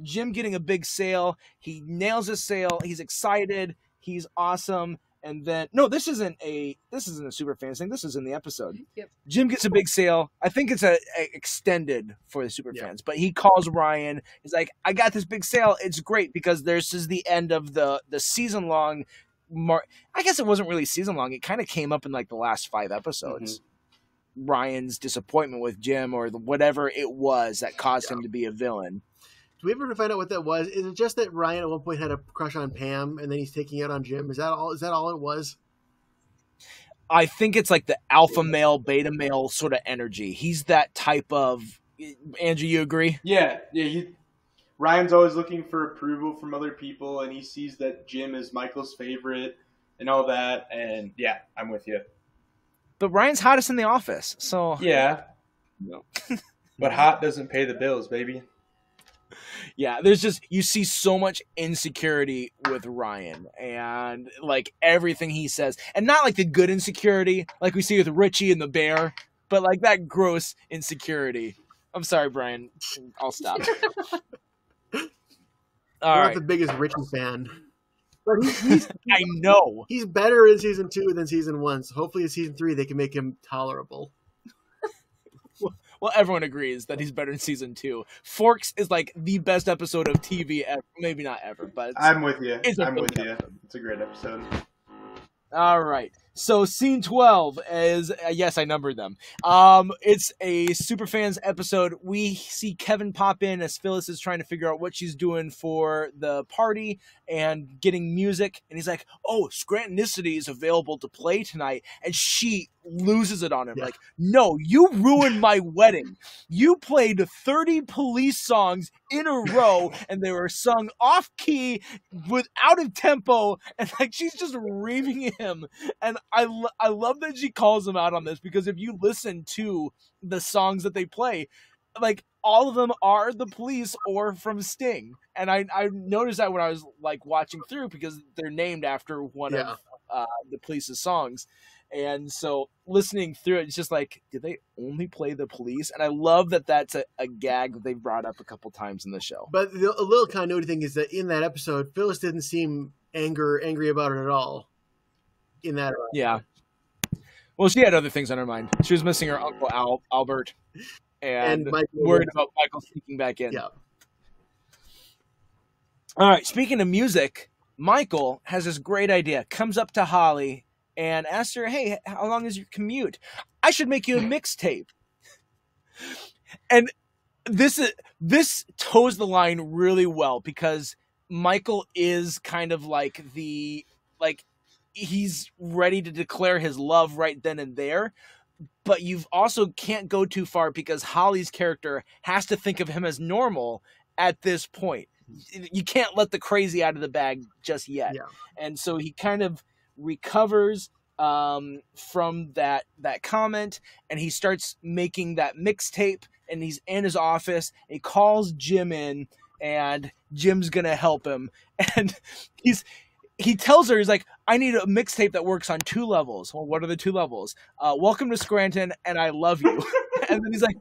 Jim getting a big sale. He nails his sale. He's excited. He's awesome. And then this isn't a Superfans thing. This is in the episode. Yep. Jim gets a big sale. I think it's a extended for the Superfans, but he calls Ryan. He's like, "I got this big sale. It's great because this is the end of the season long." I guess it wasn't really season long. It kind of came up in like the last 5 episodes. Mm-hmm. Ryan's disappointment with Jim or whatever it was that caused him to be a villain. Do we ever find out what that was? Is it just that Ryan at one point had a crush on Pam and then he's taking it on Jim? Is that all it was? I think it's like the alpha male, beta male sort of energy. He's that type of. Andrew, you agree? Yeah. Ryan's always looking for approval from other people, and he sees that Jim is Michael's favorite and all that. And yeah, I'm with you. But Ryan's hottest in the office, so yeah. No. But hot doesn't pay the bills, baby. Yeah, there's just, you see so much insecurity with Ryan and like everything he says, and not like the good insecurity like we see with Richie and the bear, but like that gross insecurity. I'm sorry, Brian. I'll stop. I'm not the biggest Richie fan. But I know. He's better in season 2 than season 1, so hopefully in season 3 they can make him tolerable. Well, everyone agrees that he's better in season 2. Forks is like the best episode of TV ever. Maybe not ever, but I'm with you. I'm with you. It's a great episode. All right. So scene 12 is, yes, I numbered them. It's a Superfans episode. We see Kevin pop in as Phyllis is trying to figure out what she's doing for the party and getting music. And he's like, "Oh, Scrantonicity is available to play tonight." And she loses it on him. Yeah. Like, "No, you ruined my wedding. You played 30 Police songs in a row and they were sung off key with out of tempo." And like, she's just reaming him. And I love that she calls him out on this, because if you listen to the songs that they play, like all of them are the Police or from Sting. And I noticed that when I was like watching through, because they're named after one of the Police's songs. And so listening through it, it's just like, did they only play the Police? And I love that that's a gag that they've brought up a couple times in the show. But a little continuity thing is that in that episode, Phyllis didn't seem angry about it at all. In that, yeah. Well, she had other things on her mind. She was missing her uncle Albert, and worried about Michael sneaking back in. Yeah. All right. Speaking of music, Michael has this great idea. Comes up to Holly and asks her, "Hey, how long is your commute? I should make you a mixtape." And this toes the line really well, because Michael is kind of like he's ready to declare his love right then and there, but you also can't go too far because Holly's character has to think of him as normal at this point. you can't let the crazy out of the bag just yet. Yeah. And so he kind of recovers from that comment, and he starts making that mixtape, and he's in his office. He calls Jim in, and Jim's gonna help him, and he tells her, he's like, I need a mixtape that works on 2 levels. Well, what are the 2 levels? Welcome to Scranton and I Love You. And then he's like,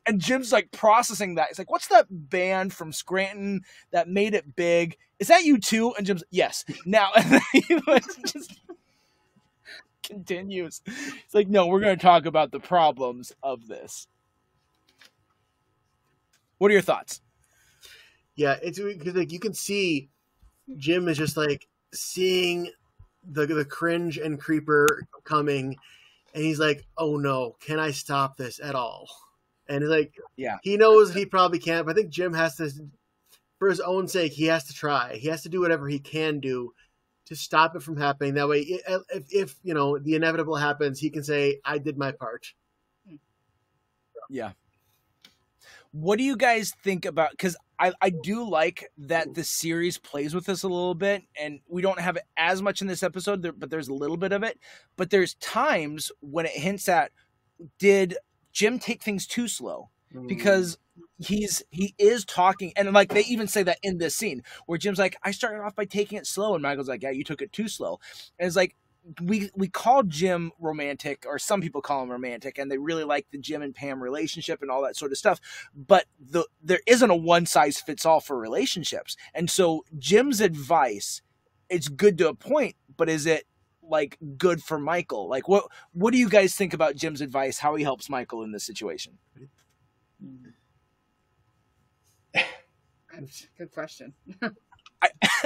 and Jim's like processing that. He's like, what's that band from Scranton that made it big? Is that you too? And Jim's, yes. Now, and then he just continues. It's like, no, we're going to talk about the problems of this. What are your thoughts? Yeah, it's because like you can see Jim is just like seeing the cringe and creeper coming, and he's like, oh no, can I stop this at all? And he's like, yeah, he knows he probably can't, but I think Jim has to, for his own sake, he has to try. He has to do whatever he can do to stop it from happening. That way, if you know, the inevitable happens, he can say, I did my part. Yeah. What do you guys think about, because I do like that the series plays with us a little bit, and we don't have as much in this episode, but there's a little bit of it. But there's times when it hints at, did Jim take things too slow? Because he is talking, and like they even say that in this scene where Jim's like, I started off by taking it slow, and Michael's like, yeah, you took it too slow. And it's like, we call Jim romantic, or some people call him romantic, and they really like the Jim and Pam relationship and all that sort of stuff. But there isn't a one size fits all for relationships. And so Jim's advice, it's good to a point, but is it like good for Michael? Like what do you guys think about Jim's advice, how he helps Michael in this situation? Good question.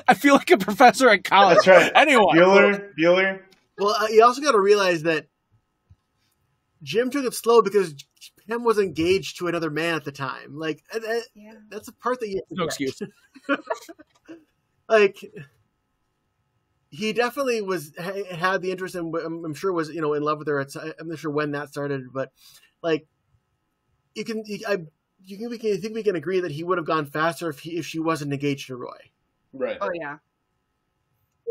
I feel like a professor at college. That's right. Anyway. Bueller. Well, you also got to realize that Jim took it slow because Pam was engaged to another man at the time. Like, that's a part that you have to no excuse. Like, he definitely had the interest in, I'm sure was, in love with her. I'm not sure when that started, but like, I think we can agree that he would have gone faster if she wasn't engaged to Roy. Right. Oh yeah.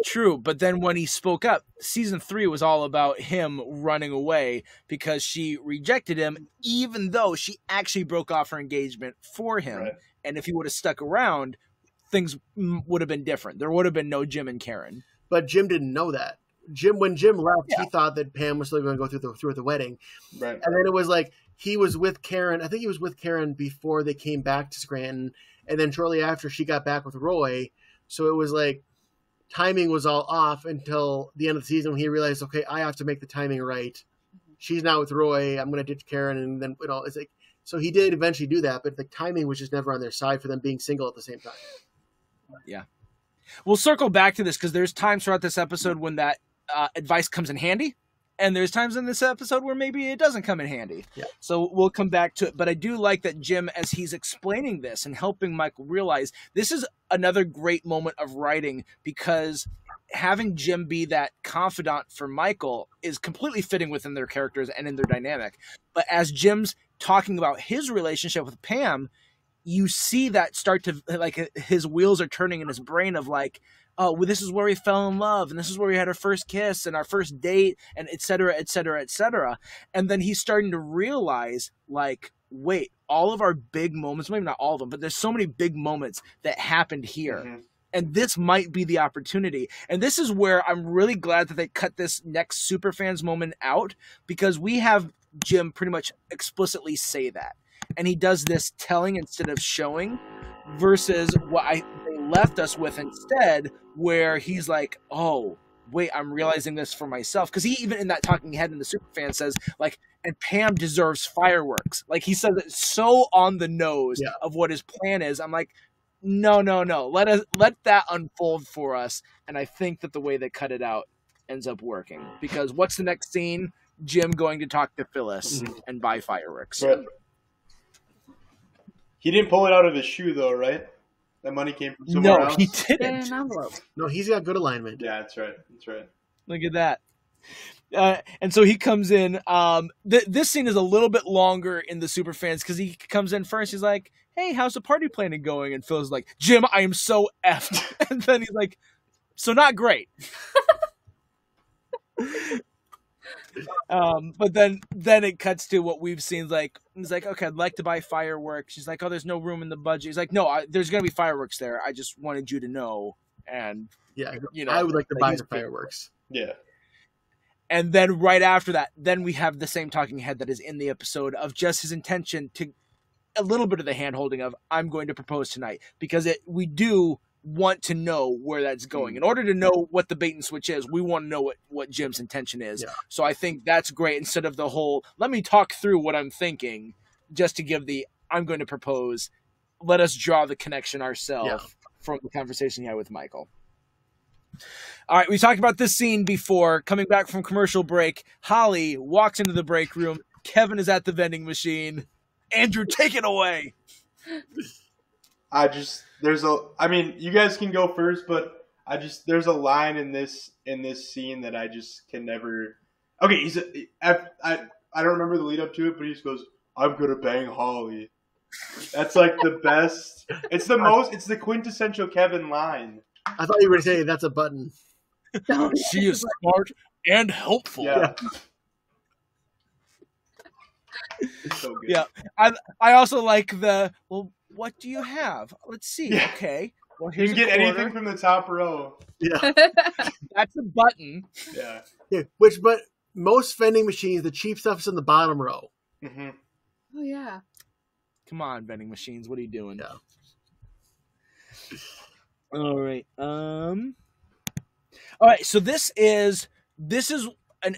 True, but then when he spoke up, season 3 was all about him running away because she rejected him, even though she actually broke off her engagement for him. Right. And if he would have stuck around, things would have been different. There would have been no Jim and Karen. But Jim didn't know that. When Jim left, he thought that Pam was still going to go through the wedding. Right. And then it was like he was with Karen. I think he was with Karen before they came back to Scranton, and then shortly after she got back with Roy. So it was like timing was all off until the end of the season when he realized, okay, I have to make the timing right. She's now with Roy. I'm going to ditch Karen, and then it's like, so he did eventually do that, but the timing was just never on their side for them being single at the same time. Yeah. We'll circle back to this because there's times throughout this episode when that advice comes in handy, and there's times in this episode where maybe it doesn't come in handy. Yeah. So we'll come back to it. But I do like that Jim, as he's explaining this and helping Michael realize, this is another great moment of writing, because having Jim be that confidant for Michael is completely fitting within their characters and in their dynamic. But as Jim's talking about his relationship with Pam, you see that start to, like, his wheels are turning in his brain of like, oh, well, this is where we fell in love, and this is where we had our first kiss and our first date, and et cetera, et cetera, et cetera. And then he's starting to realize, like, wait, all of our big moments, maybe not all of them, but there's so many big moments that happened here. Mm-hmm. And this might be the opportunity. And this is where I'm really glad that they cut this next Superfans moment out, because we have Jim pretty much explicitly say that. And he does this telling instead of showing, versus what they left us with instead, where he's like, oh, wait, I'm realizing this for myself. Because he, even in that talking head in the Superfan, says, like, and Pam deserves fireworks. Like, he says it so on the nose of what his plan is. I'm like, no. Let that unfold for us. And I think that the way they cut it out ends up working. Because what's the next scene? Jim going to talk to Phyllis and buy fireworks. Right. He didn't pull it out of his shoe, though, right? That money came from somewhere else? No, he didn't. No, he's got good alignment. Yeah, that's right. Look at that. And so he comes in. This scene is a little bit longer in the Superfans because he comes in first. He's like, hey, how's the party planning going? And Phil's like, Jim, I am so effed. And then he's like, so not great. But then it cuts to what we've seen. Like, he's like, okay, I'd like to buy fireworks. She's like, oh, there's no room in the budget. He's like, no, there's gonna be fireworks there. I just wanted you to know. And yeah, you know, I would like to buy the fireworks. Yeah. And then right after that, then we have the same talking head that is in the episode of just his intention to a little bit of the hand holding of I'm going to propose tonight, because we do want to know where that's going. In order to know what the bait and switch is, we want to know what Jim's intention is. Yeah. So I think that's great, instead of the whole let me talk through what I'm thinking, just to give the I'm going to propose, let us draw the connection ourselves from the conversation he had with Michael. All right, we talked about this scene before. Coming back from commercial break, Holly walks into the break room. Kevin is at the vending machine. Andrew, take it away. I mean, you guys can go first, but there's a line in this scene that I just can never. Okay, I don't remember the lead up to it, but he just goes, "I'm gonna bang Holly." That's like the best. It's the quintessential Kevin line. I thought you were going to say that's a button. She is smart and helpful. Yeah. So good. Yeah. I also like well, what do you have? Let's see. Yeah. Okay. Well, you can get anything from the top row. Yeah. That's a button. Yeah. But most vending machines, the cheap stuff is in the bottom row. Mm-hmm. Oh, yeah. Come on, vending machines. What are you doing? Yeah. All right. All right. So this is an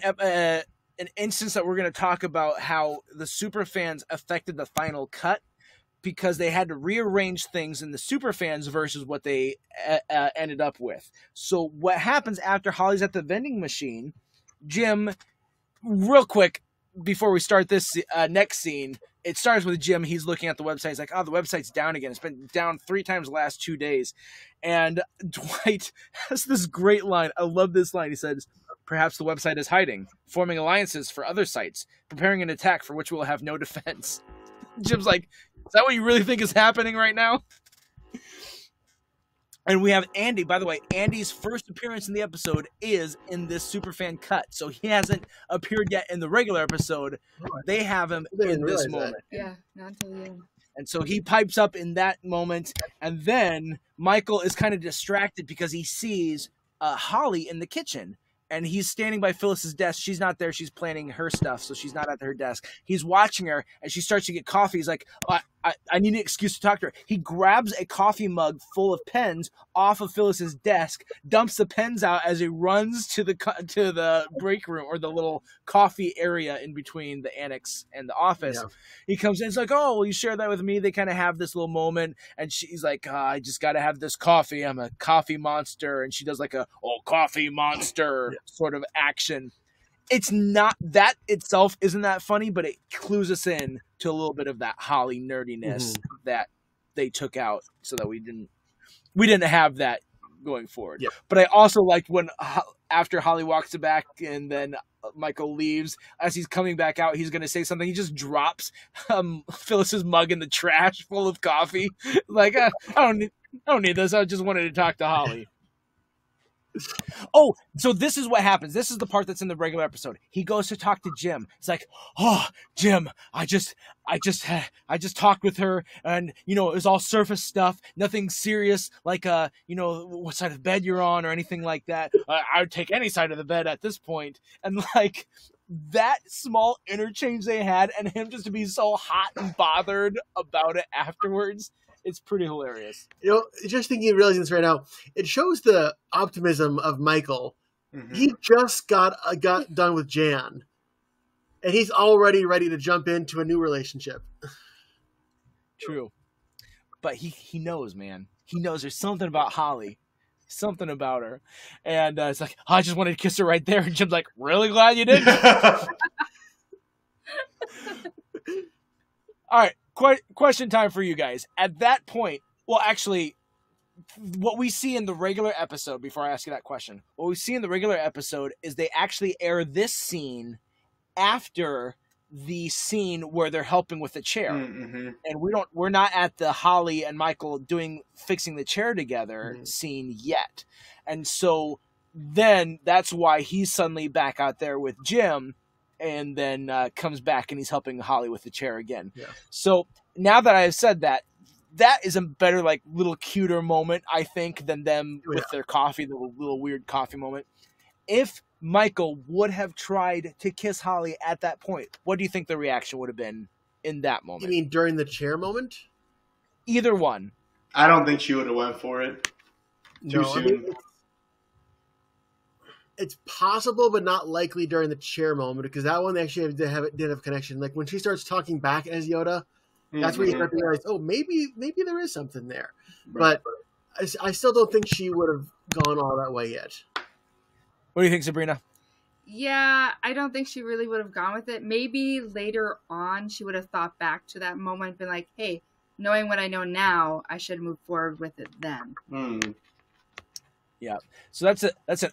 instance that we're going to talk about how the superfans affected the final cut, because they had to rearrange things in the superfans versus what they ended up with. So what happens after Holly's at the vending machine? Jim, real quick before we start this next scene. It starts with Jim. He's looking at the website. He's like, oh, the website's down again. It's been down 3 times the last 2 days. And Dwight has this great line. I love this line. He says, perhaps the website is hiding, forming alliances for other sites, preparing an attack for which we'll have no defense. Jim's like, is that what you really think is happening right now? And we have Andy. By the way, Andy's first appearance in the episode is in this superfan cut. So he hasn't appeared yet in the regular episode. They have him in this moment. Yeah, not until the end. And so he pipes up in that moment. And then Michael is kind of distracted because he sees Holly in the kitchen. And he's standing by Phyllis's desk. She's not there. She's planning her stuff, so she's not at her desk. He's watching her, and she starts to get coffee. He's like, I need an excuse to talk to her. He grabs a coffee mug full of pens off of Phyllis's desk, dumps the pens out as he runs to the break room, or the little coffee area in between the annex and the office. Yeah. He comes in. He's like, oh, will you share that with me? They kind of have this little moment, and she's like, I just got to have this coffee. I'm a coffee monster. And she does like coffee monster sort of action. It's not, that itself isn't that funny, but it clues us in to a little bit of that Holly nerdiness that they took out, so that we didn't have that going forward. Yep. But I also liked when after Holly walks back and then Michael leaves, as he's coming back out, he's going to say something. He just drops Phyllis's mug in the trash full of coffee. Like, I don't need this. I just wanted to talk to Holly. Oh, so this is what happens. This is the part that's in the regular episode. He goes to talk to Jim. He's like, oh, Jim, I just talked with her, and, it was all surface stuff, nothing serious, like, what side of the bed you're on or anything like that. I would take any side of the bed at this point. And, like, that small interchange they had, and him just to be so hot and bothered about it afterwards, it's pretty hilarious. Just realizing this right now, it shows the optimism of Michael. Mm-hmm. He just got done with Jan, and he's already ready to jump into a new relationship. True. But he knows, man. He knows there's something about Holly. Something about her. And it's like, I just wanted to kiss her right there. And Jim's like, really glad you did? All right. Question time for you guys. At that point, well, actually, what we see in the regular episode, before I ask you that question, what we see in the regular episode is they actually air this scene after the scene where they're helping with the chair, Mm-hmm. and we're not at the Holly and Michael fixing the chair together scene yet, and so then that's why he's suddenly back out there with Jim, and then comes back and he's helping Holly with the chair again. Yeah. So now that I have said that, that is a better, like, little cuter moment, I think, than them with their coffee, the little weird coffee moment. If Michael would have tried to kiss Holly at that point, what do you think the reaction would have been in that moment? You mean during the chair moment? Either one. I don't think she would have went for it. Too soon. I mean, it's possible, but not likely during the chair moment, because that one actually did have a connection. Like when she starts talking back as Yoda, that's where you start to realize, oh, maybe there is something there. Right. But I still don't think she would have gone all that way yet. What do you think, Sabrina? Yeah, I don't think she really would have gone with it. Maybe later on she would have thought back to that moment and been like, hey, knowing what I know now, I should move forward with it then. Yeah. So that's an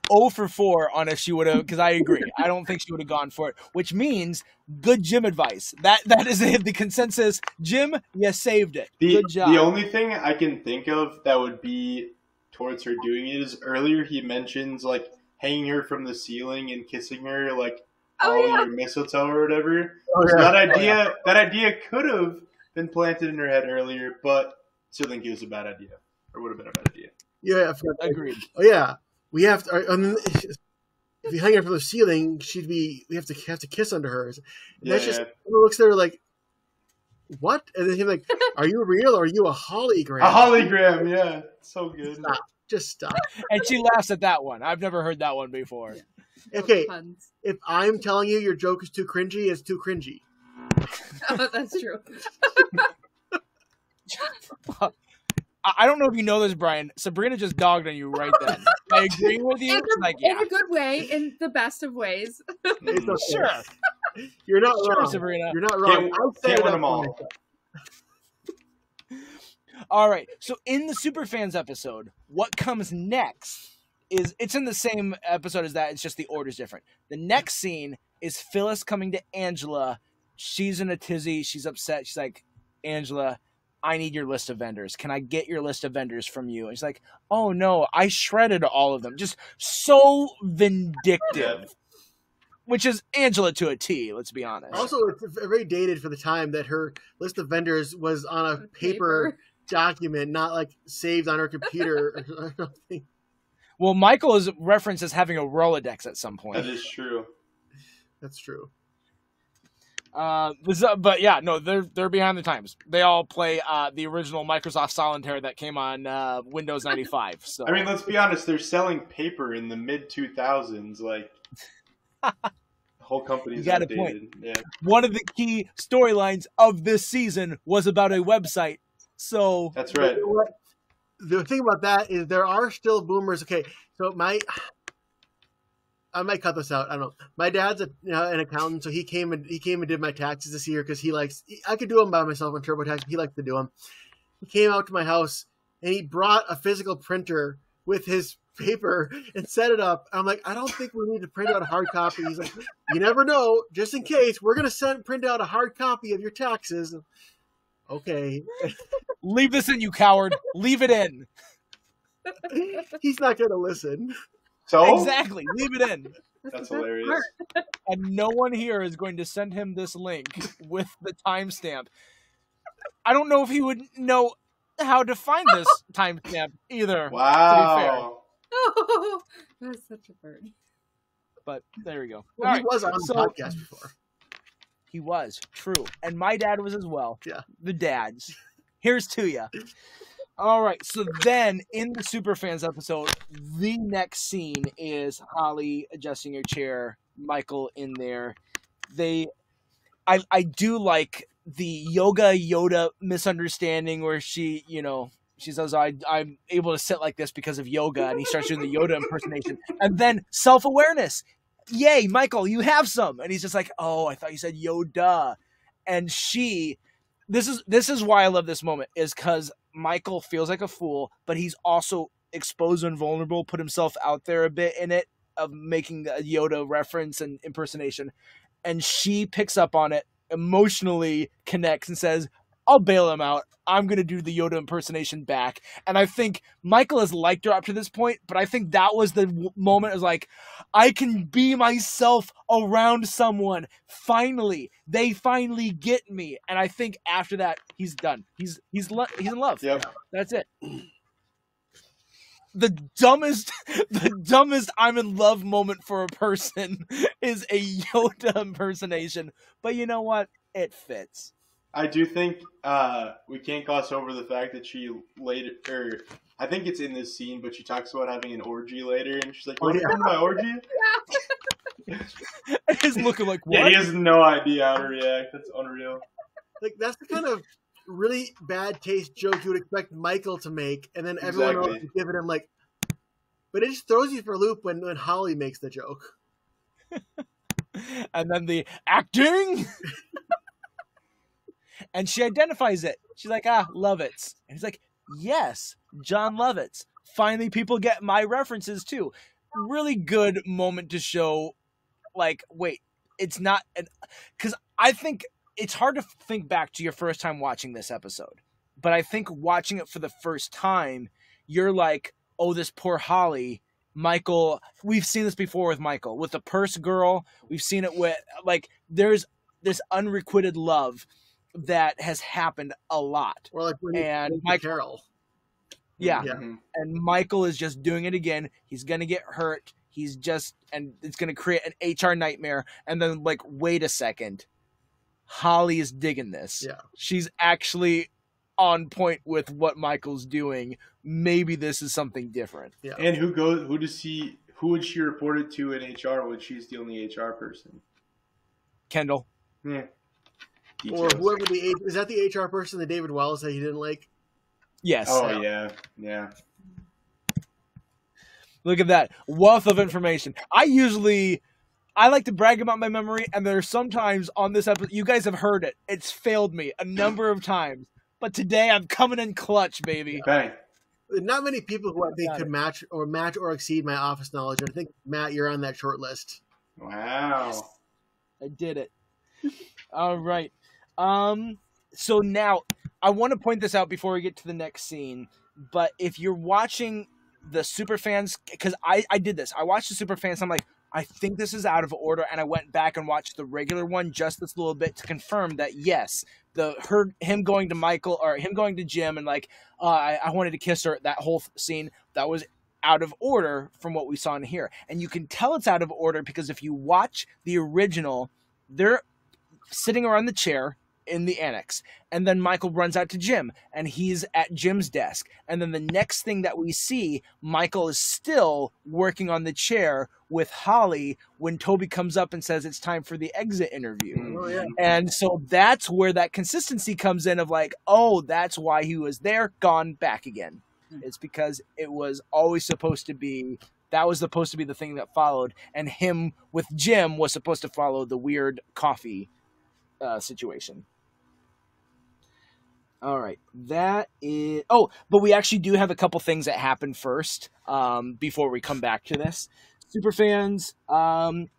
0 for 4 on if she would have, because I agree. I don't think she would have gone for it, which means good Jim advice. That is the consensus. Jim, you saved it. Good job. The only thing I can think of that would be towards her doing it is earlier he mentions like hanging her from the ceiling and kissing her like your mistletoe or whatever. So that idea could have been planted in her head earlier, but still think it was a bad idea, or would have been a bad idea. Yeah, agreed. Oh yeah, we have to. If you hang her from the ceiling, we have to kiss under her. And that's just looks at her like, what? And then he's like, "Are you real? Or are you a hologram?" A hologram, yeah, so good. Just stop. And she laughs at that one. I've never heard that one before. Yeah. Okay, if I'm telling you your joke is too cringy, it's too cringy. Oh, that's true. I don't know if you know this, Brian. Sabrina just dogged on you right then. I agree with you. In a good way, in the best of ways. It's okay. Sure. You're not wrong, Sabrina. You're not wrong. Can't win them all. All right. So in the Superfans episode, what comes next is, it's in the same episode as that. It's just the order's different. The next scene is Phyllis coming to Angela. She's in a tizzy. She's upset. She's like, Angela, I need your list of vendors. Can I get your list of vendors from you? And she's like, oh no, I shredded all of them. Just so vindictive. Which is Angela to a T, let's be honest. Also, it's very dated for the time that her list of vendors was on a paper document, not like saved on her computer or something. Well, Michael is referenced as having a Rolodex at some point. That is true. That's true. But yeah, no, they're behind the times. They all play the original Microsoft Solitaire that came on Windows 95. So I mean, let's be honest, they're selling paper in the mid 2000s. Like, the whole company's outdated. Point. Yeah. One of the key storylines of this season was about a website. So that's right. The thing about that is there are still boomers. Okay, so I might cut this out. I don't know. My dad's an accountant, so he came and did my taxes this year because I could do them by myself on TurboTax. He likes to do them. He came out to my house and he brought a physical printer with his paper and set it up. I'm like, I don't think we need to print out a hard copy. He's like, you never know, just in case, we're gonna print out a hard copy of your taxes. Okay. Leave this in, you coward. Leave it in. He's not gonna listen. So exactly, leave it in. That's hilarious. And no one here is going to send him this link with the timestamp. I don't know if he would know how to find this timestamp either. Wow. Oh, that's such a bird. But there we go. Well, he was on the podcast before. He was, true. And my dad was as well. Yeah. The dads. Here's to ya. All right, so then in the Superfans episode, the next scene is Holly adjusting her chair, Michael in there. I do like the Yoga Yoda misunderstanding where she says, I'm able to sit like this because of yoga, and he starts doing the Yoda impersonation. And then self-awareness. Yay, Michael, you have some. And he's just like, oh, I thought you said Yoda. And this is why I love this moment, is because Michael feels like a fool, but he's also exposed and vulnerable, put himself out there a bit in it, of making a Yoda reference and impersonation. and she picks up on it, emotionally connects, and says, I'll bail him out. I'm going to do the Yoda impersonation back. And I think Michael has liked her up to this point, but I think that was the moment. It was like, I can be myself around someone. Finally. They finally get me. And I think after that, he's done. He's in love. Yep. That's it. The dumbest I'm in love moment for a person is a Yoda impersonation. But you know what? It fits. I do think we can't gloss over the fact that she later, I think it's in this scene, but she talks about having an orgy later, and she's like, "You want to come to my orgy?" And he's looking like, what? Yeah, he has no idea how to react. That's unreal. Like, that's the kind of really bad taste joke you would expect Michael to make, and then everyone else is giving him like, but it just throws you for a loop when Holly makes the joke. And then the acting. And she identifies it. She's like, Lovitz. And he's like, yes, John Lovitz. Finally, people get my references too. Really good moment to show, like, wait, it's not, because I think it's hard to think back to your first time watching this episode. But I think watching it for the first time, you're like, oh, this poor Holly. Michael, we've seen this before with Michael. With the purse girl, we've seen it with, like, there's this unrequited love that has happened a lot. Or like when and Michael, Carol. Yeah. Mm-hmm. And Michael is just doing it again. He's going to get hurt. And it's going to create an HR nightmare. And then, like, wait a second. Holly is digging this. Yeah. She's actually on point with what Michael's doing. Maybe this is something different. Yeah. And who would she report it to in HR when she's the only HR person? Kendall. Yeah. Details. Or whoever is that the HR person that David Wallace said he didn't like? Yes. Oh, yeah. Look at that. Wealth of information. I like to brag about my memory, and there's sometimes on this episode, you guys have heard it. It's failed me a number of times. But today I'm coming in clutch, baby. Bang. Not many people who I think could match or exceed my office knowledge. I think, Matt, you're on that short list. Wow. Yes. I did it. All right. So now I want to point this out before we get to the next scene, but if you're watching the Superfans, because I did this, I watched the Superfans, I'm like, I think this is out of order, and I went back and watched the regular one just this little bit to confirm that yes, him going to Michael or him going to Jim and like, I wanted to kiss her, that whole scene, that was out of order from what we saw in here. And you can tell it's out of order because if you watch the original, they're sitting around the chair in the annex, and then Michael runs out to Jim, and he's at Jim's desk, and then the next thing that we see, Michael is still working on the chair with Holly when Toby comes up and says it's time for the exit interview. Oh, yeah. And so that's where that consistency comes in of like, oh, that's why he was there, gone, back again. It's because it was always supposed to be, that was supposed to be the thing that followed, and him with Jim was supposed to follow the weird coffee situation. All right, that is... Oh, but we actually do have a couple things that happen first before we come back to this. Superfans,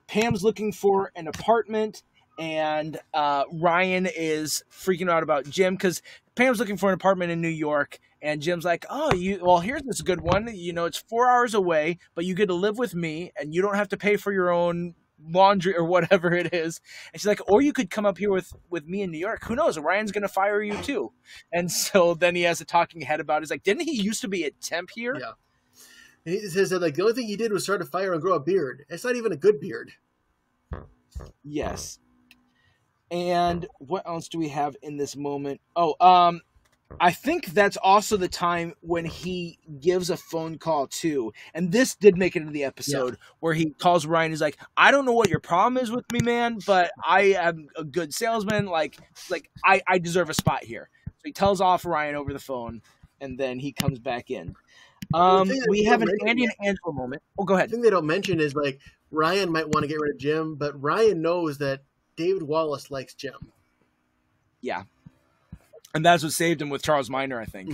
Pam's looking for an apartment, and Ryan is freaking out about Jim because Pam's looking for an apartment in New York, and Jim's like, well, here's this good one. You know, it's 4 hours away, but you get to live with me, and you don't have to pay for your own laundry or whatever it is. And she's like, or you could come up here with me in New York. Who knows? Ryan's going to fire you too. And so then he has a talking head about it. He's like, didn't he used to be a temp here? Yeah. And he says that like the only thing he did was start a fire and grow a beard. It's not even a good beard. Yes. And what else do we have in this moment? I think that's also the time when he gives a phone call too. And this did make it into the episode where he calls Ryan. He's like, I don't know what your problem is with me, man, but I am a good salesman. Like I deserve a spot here. So he tells off Ryan over the phone, and then he comes back in. We have an Andy and Angela moment. Oh, go ahead. The thing they don't mention is like Ryan might want to get rid of Jim, but Ryan knows that David Wallace likes Jim. Yeah. And that's what saved him with Charles Minor, I think.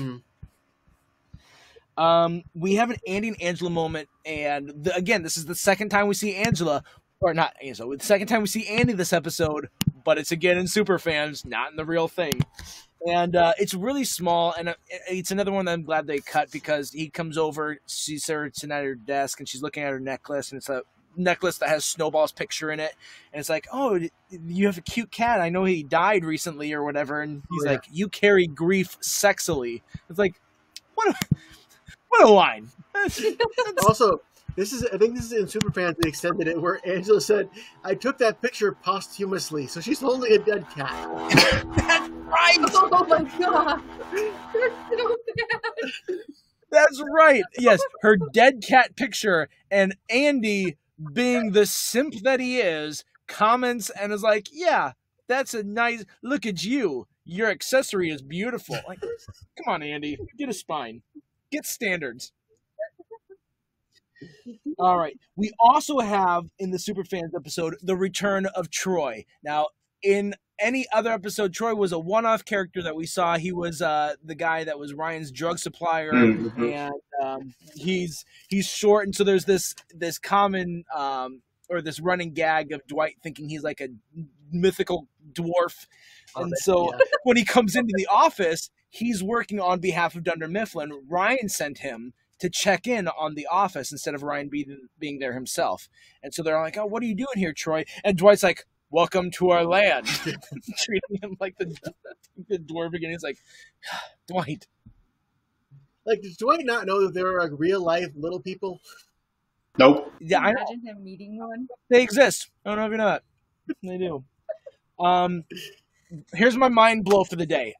Mm-hmm. We have an Andy and Angela moment, and again, this is the second time we see Angela. or not. So the second time we see Andy this episode, but it's again in Superfans, not in the real thing. And it's really small, and it's another one that I'm glad they cut because he comes over, sees her sitting at her desk, and she's looking at her necklace, and it's a necklace that has Snowball's picture in it, and it's like, oh, you have a cute cat. I know he died recently or whatever, and he's like, you carry grief sexily. It's like, what a line. Also, I think this is in Superfans they extended it where Angela said, I took that picture posthumously, so she's holding a dead cat. That's right. Oh my god. That's so bad. That's right. Yes, her dead cat picture, and Andy, being the simp that he is, comments and is like, yeah, that's a nice, look at you. Your accessory is beautiful. Like, come on, Andy, get a spine. Get standards. All right. We also have, in the Superfans episode, the return of Troy. Now, in any other episode, Troy was a one-off character that we saw. He was the guy that was Ryan's drug supplier, and he's short, and so there's this common or this running gag of Dwight thinking he's like a mythical dwarf, and so when he comes into the office, he's working on behalf of Dunder Mifflin. Ryan sent him to check in on the office instead of Ryan being there himself, and so they're like, "Oh, what are you doing here, Troy?" And Dwight's like, welcome to our land. Treating him like the dwarf again. He's like, Dwight. Like, does Dwight not know that there are like real life little people? Nope. Yeah, I know. Imagine him meeting one. They exist. I don't know if you know that. They do. Here's my mind blow for the day.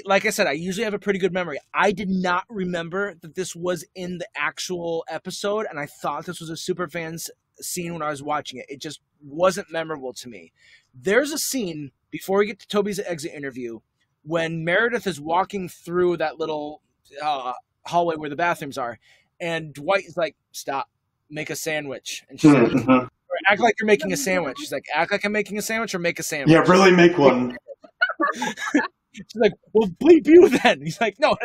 Like I said, I usually have a pretty good memory. I did not remember that this was in the actual episode, and I thought this was a Superfans scene when I was watching it. It just wasn't memorable to me. There's a scene before we get to Toby's exit interview when Meredith is walking through that little hallway where the bathrooms are, and Dwight is like, stop, make a sandwich. And she's like, act like you're making a sandwich. She's like, act like I'm making a sandwich or make a sandwich. Yeah, really make one. She's like, well, bleep you then. He's like, no.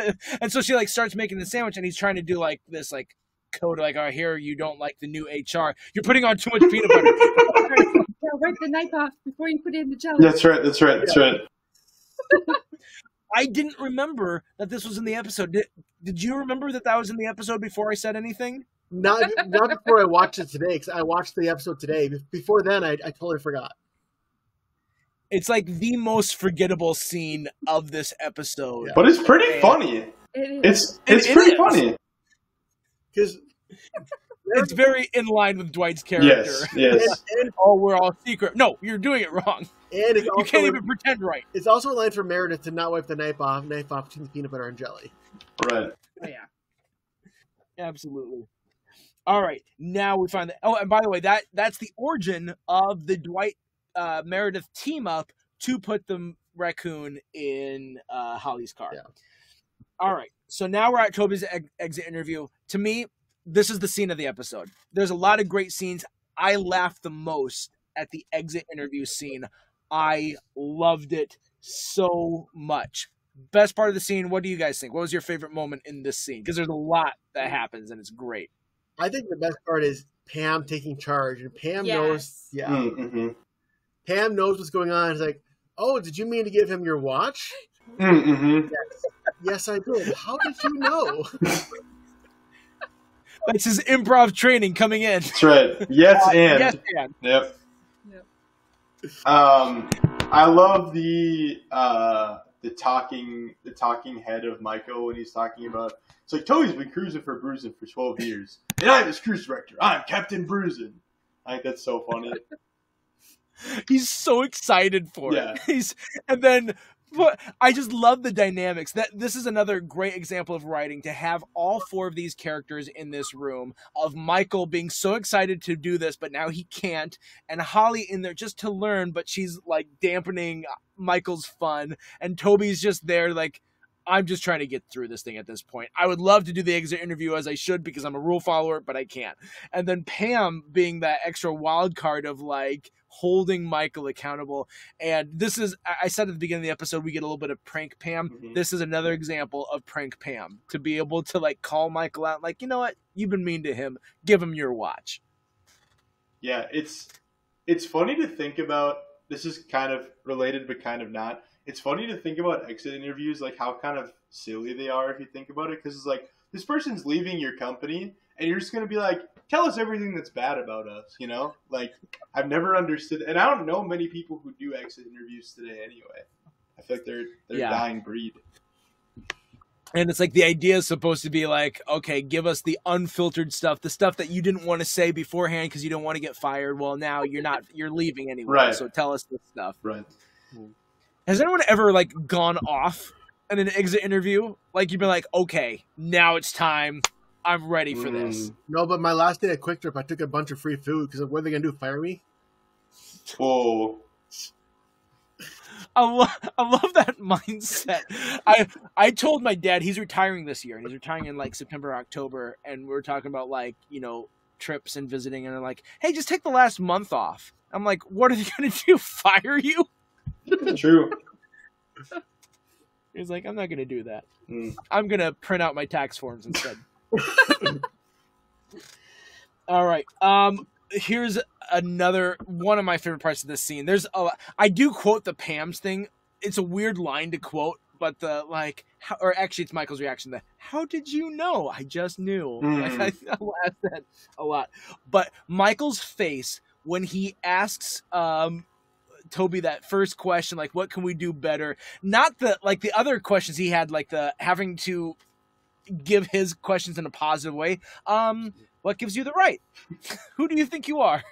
And so she like starts making the sandwich, and he's trying to do like this like code, like, oh, here you don't like the new HR. You're putting on too much peanut butter. Yeah, wipe the knife off before you put it in the jelly. That's right. I didn't remember that this was in the episode. Did you remember that was in the episode before I said anything? Not before I watched it today, because I watched the episode today. Before then, I totally forgot. It's like the most forgettable scene of this episode. But it's pretty funny. It's pretty funny. Because it's very in line with Dwight's character. Yes. And oh, we're all secret. No, you're doing it wrong. And it's you can't even pretend right. It's also a line for Meredith to not wipe the knife off between the peanut butter and jelly. Right. Oh, yeah. Absolutely. All right. Now we find that. Oh, and by the way, that's the origin of the Dwight Meredith team up to put the raccoon in Holly's car. Yeah. All right. So now we're at Toby's exit interview. To me, this is the scene of the episode. There's a lot of great scenes. I laughed the most at the exit interview scene. I loved it so much. Best part of the scene, what do you guys think? What was your favorite moment in this scene? Because there's a lot that happens, and it's great. I think the best part is Pam taking charge. And Pam knows. Yeah. Mm-hmm. Pam knows what's going on. It's like, oh, did you mean to give him your watch? Mm-hmm. Yes, I did. How did you know? That's his improv training coming in. That's right. Yes, and. Yes, and. Yep. I love the talking head of Michael when he's talking about. It's like Toby's been cruising for Bruisin' for 12 years, and I'm his cruise director. I'm Captain Bruisin'. I think that's so funny. He's so excited for it. And then I just love the dynamics. This is another great example of writing, to have all four of these characters in this room, of Michael being so excited to do this, but now he can't, and Holly in there just to learn, but she's like dampening Michael's fun, and Toby's just there like, I'm just trying to get through this thing at this point. I would love to do the exit interview as I should because I'm a rule follower, but I can't. And then Pam being that extra wild card of like holding Michael accountable. And this is, I said at the beginning of the episode, we get a little bit of prank Pam. Mm-hmm. This is another example of prank Pam, to be able to like call Michael out, like, you know what? You've been mean to him. Give him your watch. Yeah, it's it's funny to think about. This is kind of related, but kind of not. It's funny to think about exit interviews, like how kind of silly they are if you think about it. Because it's like, this person's leaving your company, and you're just going to be like, tell us everything that's bad about us, you know? Like, I've never understood, and I don't know many people who do exit interviews today anyway. I feel like they're a dying breed. And it's like the idea is supposed to be like, okay, give us the unfiltered stuff, the stuff that you didn't want to say beforehand because you don't want to get fired. Well, now you're leaving anyway, right. So tell us this stuff. Right. Has anyone ever like gone off in an exit interview? Like you've been like, okay, now it's time. I'm ready for this. No, but my last day at Quick Trip, I took a bunch of free food because what are they gonna do? Fire me? Oh. I love that mindset. I told my dad he's retiring this year, and he's retiring in like September or October, and we're talking about like, you know, trips and visiting, and they're like, hey, just take the last month off. I'm like, what are they going to do, fire you? True. He's like, I'm not going to do that. I'm going to print out my tax forms instead. All right. Here's another one of my favorite parts of this scene. I do quote the Pam's thing. It's a weird line to quote, but the like, or actually it's Michael's reaction. How did you know? I just knew. Like, I laughed at a lot. But Michael's face when he asks Toby that first question, like, what can we do better? Not the like the other questions he had, like the having to give his questions in a positive way. What gives you the right? Who do you think you are?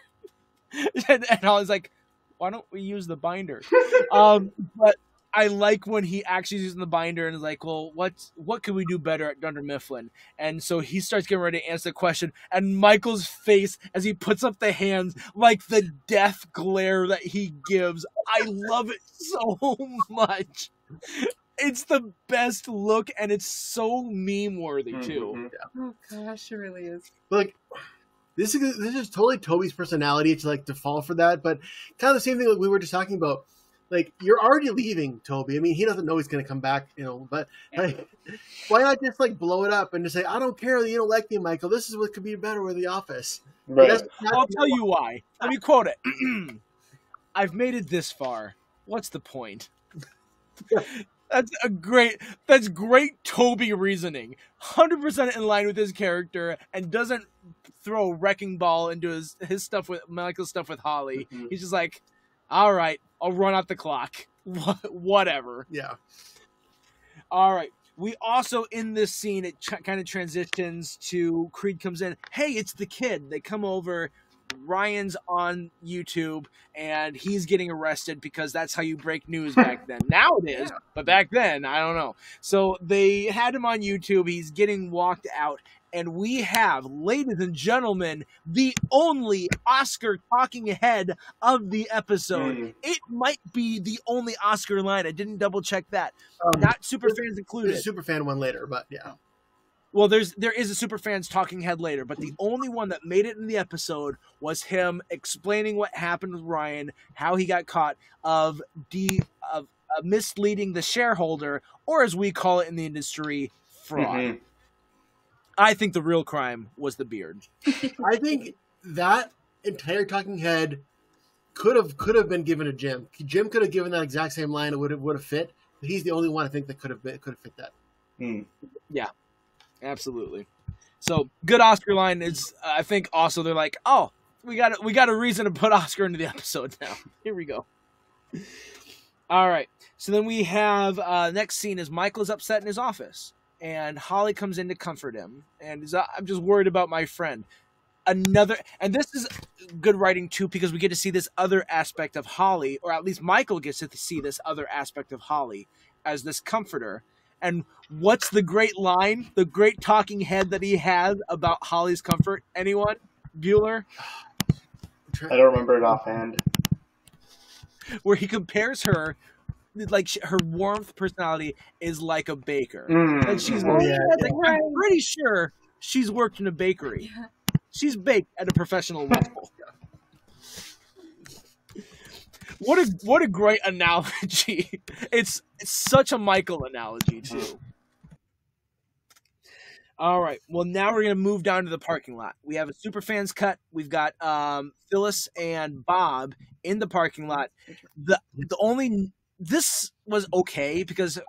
and I was like, why don't we use the binder? But I like when he actually is using the binder and is like, well, what can we do better at Dunder Mifflin? And so he starts getting ready to answer the question, and Michael's face as he puts up the hands, like the death glare that he gives, I love it so much. It's the best look, and it's so meme-worthy, too. Oh, gosh, it really is. Like, this is totally Toby's personality to fall for that, but kind of the same thing like we were just talking about. Like, you're already leaving, Toby. I mean, he doesn't know he's going to come back, you know, but like, why not just, like, blow it up and just say, I don't care that you don't like me, Michael. This is what could be better with The Office. Right. I'll tell you why. Let me quote it. I've made it this far. What's the point? That's great Toby reasoning. 100% in line with his character and doesn't throw a wrecking ball into his stuff with Michael's stuff with Holly. Mm-hmm. He's just like, all right, I'll run out the clock. Whatever. Yeah. All right. We also, in this scene, it kind of transitions to Creed comes in. Hey, it's the kid. They come over. Ryan's on YouTube, and he's getting arrested because that's how you break news back then. Now it is, but back then, I don't know. So they had him on YouTube. He's getting walked out, and we have, ladies and gentlemen, the only Oscar talking head of the episode. It might be the only Oscar line. I didn't double check that. Not Superfans included. There's a Superfan one later, but yeah. Well, there is a Superfans talking head later, but the only one that made it in the episode was him explaining what happened with Ryan, how he got caught of misleading the shareholder, or as we call it in the industry, fraud. Mm-hmm. I think the real crime was the beard. I think that entire talking head could have been given to Jim. Jim could have given that exact same line; it would have fit. But he's the only one I think that could have fit that. Yeah. Absolutely. So good Oscar line is, I think also they're like, oh, we got a reason to put Oscar into the episode now. Here we go. All right. So then we have next scene is Michael's upset in his office, and Holly comes in to comfort him, and I'm just worried about my friend. And this is good writing too, because we get to see this other aspect of Holly, or at least Michael gets to see this other aspect of Holly as this comforter. And what's the great line, the great talking head that he has about Holly's comfort? Anyone? Bueller? I don't remember it offhand. Where he compares her, like her warmth personality is like a baker. And she's I'm pretty sure she's worked in a bakery. She's baked at a professional level. What a great analogy. It's such a Michael analogy, too. All right. Well, now we're going to move down to the parking lot. We have a Superfans cut. We've got Phyllis and Bob in the parking lot. This was okay because it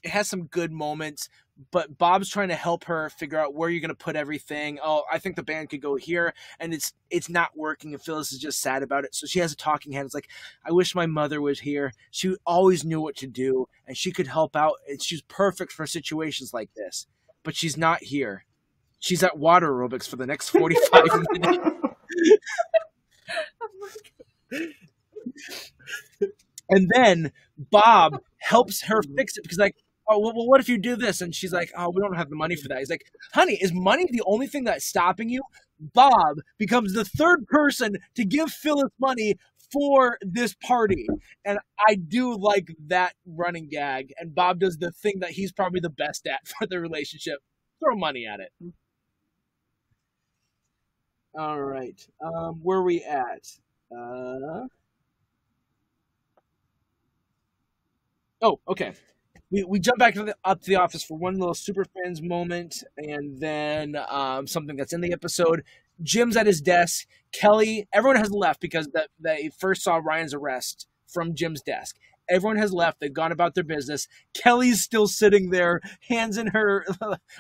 has some good moments, but Bob's trying to help her figure out where you're going to put everything. Oh, I think the band could go here, and it's not working, and Phyllis is just sad about it. So she has a talking head. It's like, I wish my mother was here. She always knew what to do, and she could help out. And she's perfect for situations like this. But she's not here. She's at water aerobics for the next 45 minutes. And then Bob helps her fix it because, like, oh, well, what if you do this? And she's like, oh, we don't have the money for that. He's like, honey, is money the only thing that's stopping you? Bob becomes the third person to give Phyllis money for this party. And I do like that running gag. And Bob does the thing that he's probably the best at for the relationship. Throw money at it. All right. Where are we at? Oh, okay. We jump back up to the office for one little Superfans moment, and then something that's in the episode. Jim's at his desk. Kelly, everyone has left because they first saw Ryan's arrest from Jim's desk. Everyone has left. They've gone about their business. Kelly's still sitting there, hands in her,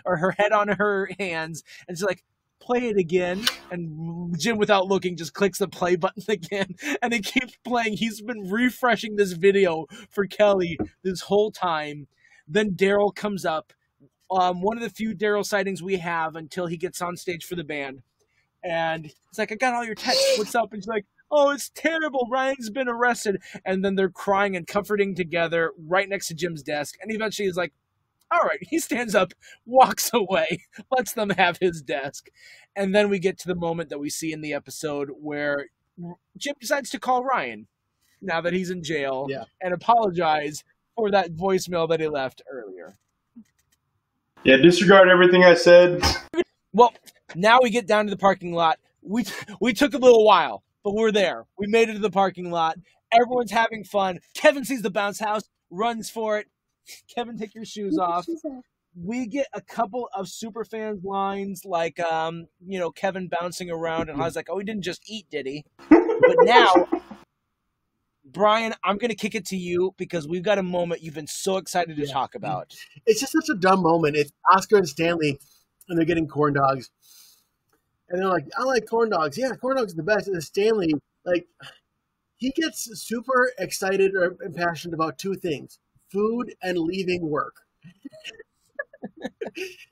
or her head on her hands, and she's like, play it again. And Jim, without looking, just clicks the play button again, and it keeps playing. He's been refreshing this video for Kelly this whole time. Then Daryl comes up. One of the few Daryl sightings we have until he gets on stage for the band. And he's like, I got all your texts. What's up? And she's like, oh, it's terrible. Ryan's been arrested. And then they're crying and comforting together right next to Jim's desk. And eventually he's like, all right. He stands up, walks away, lets them have his desk. And then we get to the moment that we see in the episode where Jim decides to call Ryan now that he's in jail and apologize for that voicemail that he left earlier. Yeah, disregard everything I said. Well, now we get down to the parking lot. We took a little while, but we're there. We made it to the parking lot. Everyone's having fun. Kevin sees the bounce house, runs for it. Kevin, take your shoes off. We get a couple of Superfans lines like, Kevin bouncing around, and I was like, oh, he didn't just eat, did he? But now, Brian, I'm going to kick it to you because we've got a moment you've been so excited to talk about. It's just such a dumb moment. It's Oscar and Stanley, and they're getting corn dogs. And they're like, I like corn dogs. Yeah, corn dogs are the best. And Stanley, he gets super excited and passionate about two things: food and leaving work.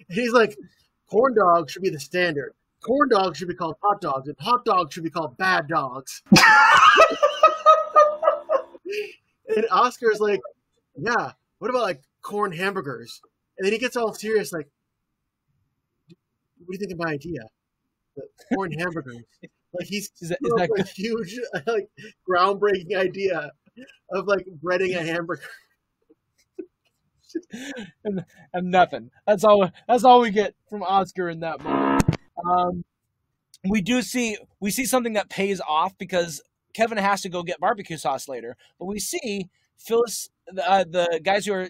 He's like, corn dogs should be the standard. Corn dogs should be called hot dogs, and hot dogs should be called bad dogs. And Oscar's like, yeah, what about corn hamburgers? And then he gets all serious, like, what do you think of my idea? The corn hamburgers. He's that a huge, groundbreaking idea of breading a hamburger. and nothing. That's all we get from Oscar in that moment. We see something that pays off because Kevin has to go get barbecue sauce later, but we see Phyllis, the guys who are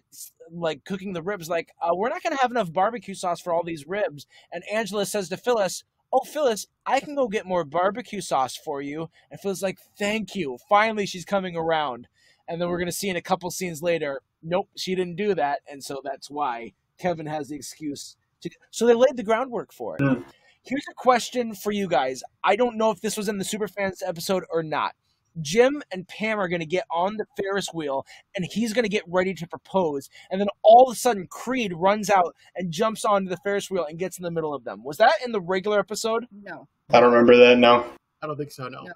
cooking the ribs, we're not going to have enough barbecue sauce for all these ribs. And Angela says to Phyllis, oh, Phyllis, I can go get more barbecue sauce for you. And Phyllis is like, thank you. Finally, she's coming around. And then we're going to see in a couple scenes later, nope, she didn't do that. And so that's why Kevin has the excuse to. So they laid the groundwork for it. Yeah. Here's a question for you guys. I don't know if this was in the Superfans episode or not. Jim and Pam are going to get on the Ferris wheel, and he's going to get ready to propose. And then all of a sudden, Creed runs out and jumps onto the Ferris wheel and gets in the middle of them. Was that in the regular episode? No. I don't remember that, no. I don't think so, no.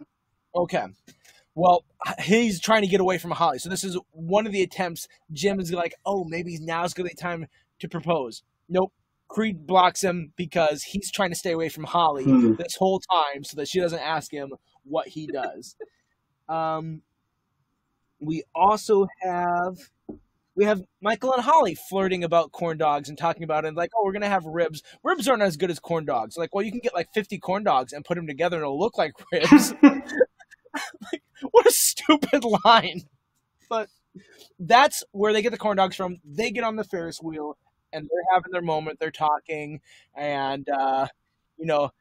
Okay. Well, he's trying to get away from Holly. So this is one of the attempts. Jim is like, oh, maybe now's going to be the time to propose. Nope. Creed blocks him because he's trying to stay away from Holly this whole time so that she doesn't ask him what he does. We also have Michael and Holly flirting about corn dogs and talking about it oh, we're going to have ribs. Ribs aren't as good as corn dogs. Well, you can get 50 corn dogs and put them together and it'll look like ribs. What a stupid line. But that's where they get the corn dogs from. They get on the Ferris wheel. and they're having their moment. They're talking, and you know,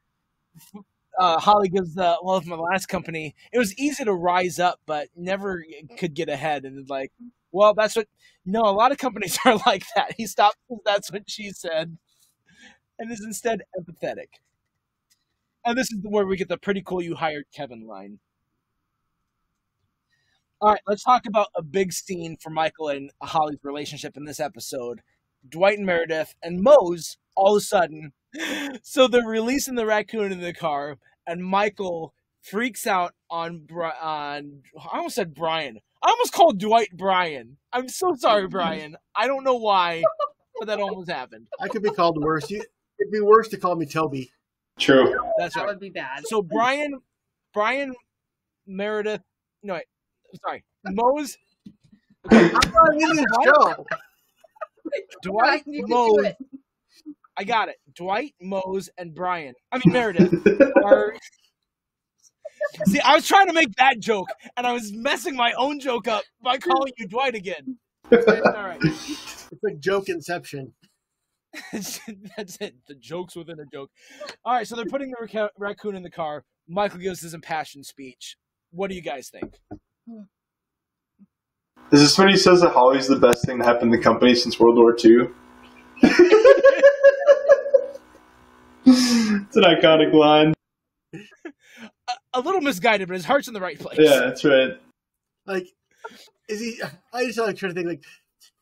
Holly gives with my last company, it was easy to rise up, but never could get ahead. And like, well, that's what. No, a lot of companies are like that. He stops. That's what she said, and is instead empathetic. And this is where we get the pretty cool "you hired Kevin" line. All right, let's talk about a big scene for Michael and Holly's relationship in this episode. Dwight and Meredith and Mose all of a sudden. So they're releasing the raccoon in the car, and Michael freaks out on I almost said Brian. I almost called Dwight Brian. I'm so sorry, Brian. I don't know why, but that almost happened. I could be called worse. It'd be worse to call me Toby. True. That's right. That would be bad. So Brian, Meredith. No, wait. Sorry, Mose. I'm not in this show. Dwight, Mose. I got it. Dwight, Mose, and Brian. I mean Meredith. See, I was trying to make that joke, and I was messing my own joke up by calling you Dwight again. All right. It's like joke inception. That's it. The joke's within a joke. All right, so they're putting the raccoon in the car. Michael gives his impassioned speech. What do you guys think? Is this when he says that Holly's the best thing to happen to the company since World War II? It's an iconic line. A little misguided, but his heart's in the right place. Yeah, that's right. Like, is he? I just like trying to think. Like,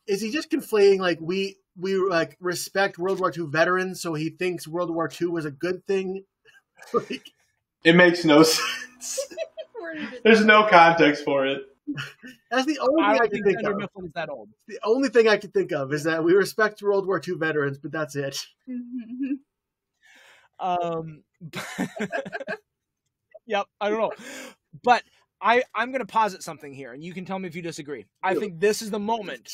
is he just conflating? Like, we like respect World War II veterans, so he thinks World War II was a good thing. Like, it makes no sense. There's no context for it. That's the only thing I can think of. Is that old. The only thing I can think of is that we respect World War II veterans, but that's it. Yep, I don't know. But I'm going to posit something here, and you can tell me if you disagree. I think this is the moment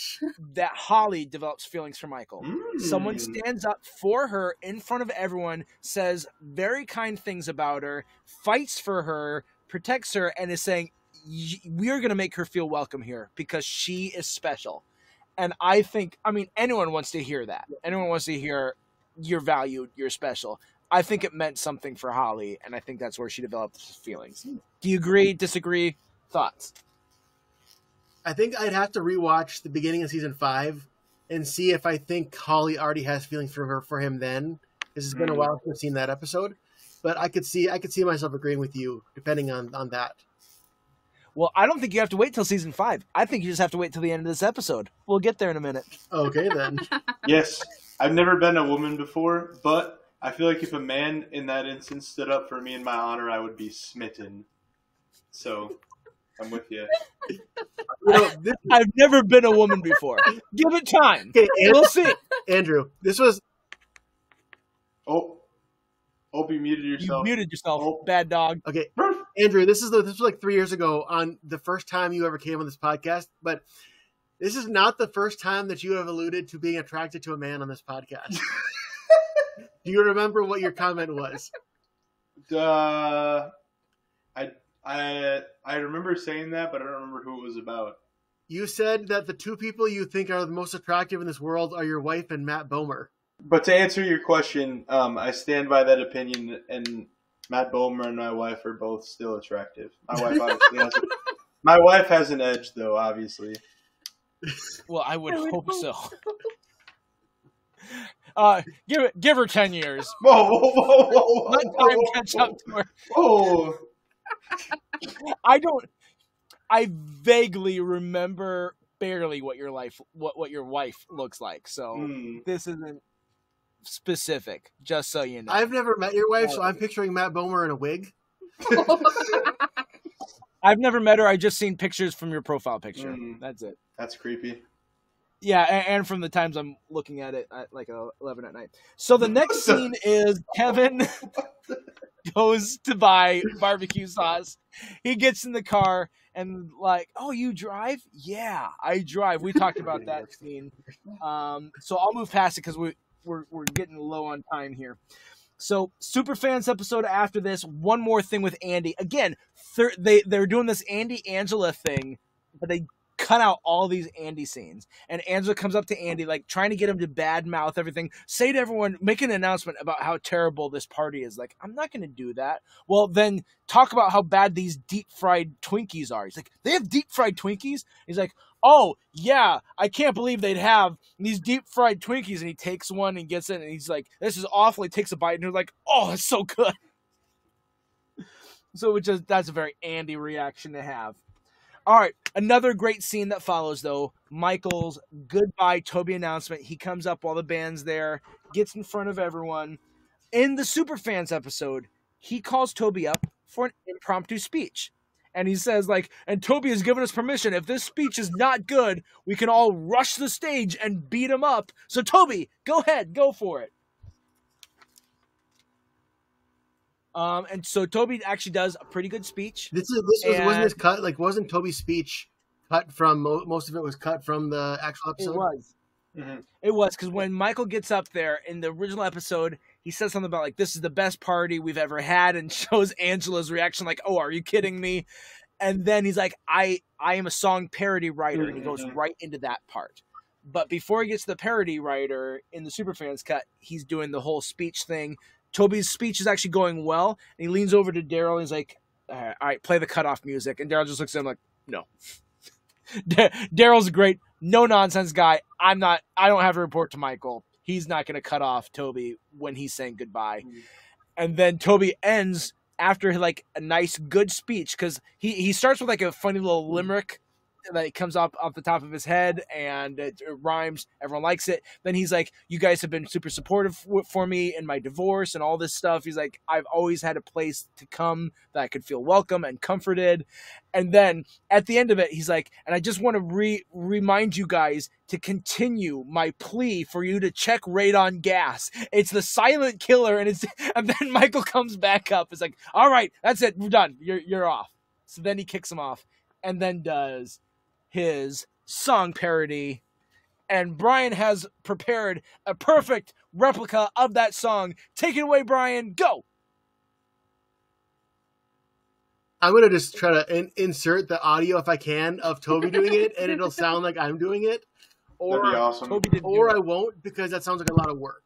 that Holly develops feelings for Michael. Someone stands up for her in front of everyone, says very kind things about her, fights for her, protects her, and is saying, we're going to make her feel welcome here because she is special. And I think, anyone wants to hear that. Anyone wants to hear you're valued, you're special. I think it meant something for Holly, and I think that's where she developed feelings. Do you agree, disagree, thoughts? I think I'd have to rewatch the beginning of season 5 and see if I think Holly already has feelings for him then. This has been a while since I've seen that episode. But I could see myself agreeing with you, depending on that. Well, I don't think you have to wait till season 5. I think you just have to wait till the end of this episode. We'll get there in a minute. Okay, then. Yes. I've never been a woman before, but I feel like if a man in that instance stood up for me in my honor, I would be smitten. So, I'm with you. I've never been a woman before. Give it time. Okay, we'll see. Andrew, this was... Oh, you muted yourself. You muted yourself, bad dog. Okay, Andrew, this was like 3 years ago on the first time you ever came on this podcast, but this is not the first time that you have alluded to being attracted to a man on this podcast. Do you remember what your comment was? I remember saying that, but I don't remember who it was about. You said that the two people you think are the most attractive in this world are your wife and Matt Bomer. But to answer your question, I stand by that opinion, and Matt Bomer and my wife are both still attractive. My wife has an edge, though, obviously. Well, I would hope so. Give her 10 years. Whoa. Let time catch up to her. Oh. I vaguely remember barely what your wife looks like. So this isn't specific, just so you know. I've never met your wife, so I'm picturing Matt Bomer in a wig. I've never met her. I just seen pictures from your profile picture. That's it. That's creepy. Yeah, and from the times I'm looking at it at like 11 at night. So the next scene is Kevin goes to buy barbecue sauce. He gets in the car and like, oh, you drive? Yeah, I drive. We talked about that scene. So I'll move past it because we're getting low on time here. So Superfans episode after this. One more thing with Andy. Again, they're doing this Andy Angela thing, but they cut cut out all these Andy scenes. And Angela comes up to Andy, like trying to get him to badmouth everything, say to everyone, make an announcement about how terrible this party is. Like, I'm not going to do that. Well, then talk about how bad these deep fried Twinkies are. He's like, they have deep fried Twinkies? He's like, oh, yeah, I can't believe they'd have these deep fried Twinkies. And he takes one and gets it, and he's like, this is awful. He takes a bite, and he's like, oh, it's so good. So that's a very Andy reaction to have. All right, another great scene that follows, though, Michael's goodbye Toby announcement. He comes up while the band's there, gets in front of everyone. In the Superfans episode, he calls Toby up for an impromptu speech. And he says, like, and Toby has given us permission. If this speech is not good, we can all rush the stage and beat him up. So, Toby, go ahead. Go for it. And so Toby actually does a pretty good speech. Wasn't this cut? Like, wasn't Toby's speech cut from most of it was cut from the actual episode? It was. Mm-hmm. It was, because when Michael gets up there in the original episode, he says something about like, this is the best party we've ever had, and shows Angela's reaction like, oh, are you kidding me? And then he's like, I am a song parody writer, and he goes right into that part. But before he gets to the parody writer in the Superfans cut, he's doing the whole speech thing. Toby's speech is actually going well, and he leans over to Daryl and he's like, all right, play the cutoff music. And Daryl just looks at him like, no. Daryl's a great, no-nonsense guy. I don't have to report to Michael. He's not going to cut off Toby when he's saying goodbye. Mm-hmm. And then Toby ends after like a nice, good speech, because he starts with like a funny little limerick that comes off the top of his head, and it rhymes. Everyone likes it. Then he's like, you guys have been super supportive for me in my divorce and all this stuff. He's like, I've always had a place to come that I could feel welcome and comforted. And then at the end of it, he's like, and I just want to remind you guys to continue my plea for you to check radon gas. It's the silent killer. And then Michael comes back up. It's like, all right, that's it. We're done. You're off. So then he kicks him off and then does his song parody, and Brian has prepared a perfect replica of that song. Take it away, Brian. Go. I'm going to just try to insert the audio, if I can, of Toby doing it, and it'll sound like I'm doing it. That'd be awesome. I won't, because that sounds like a lot of work.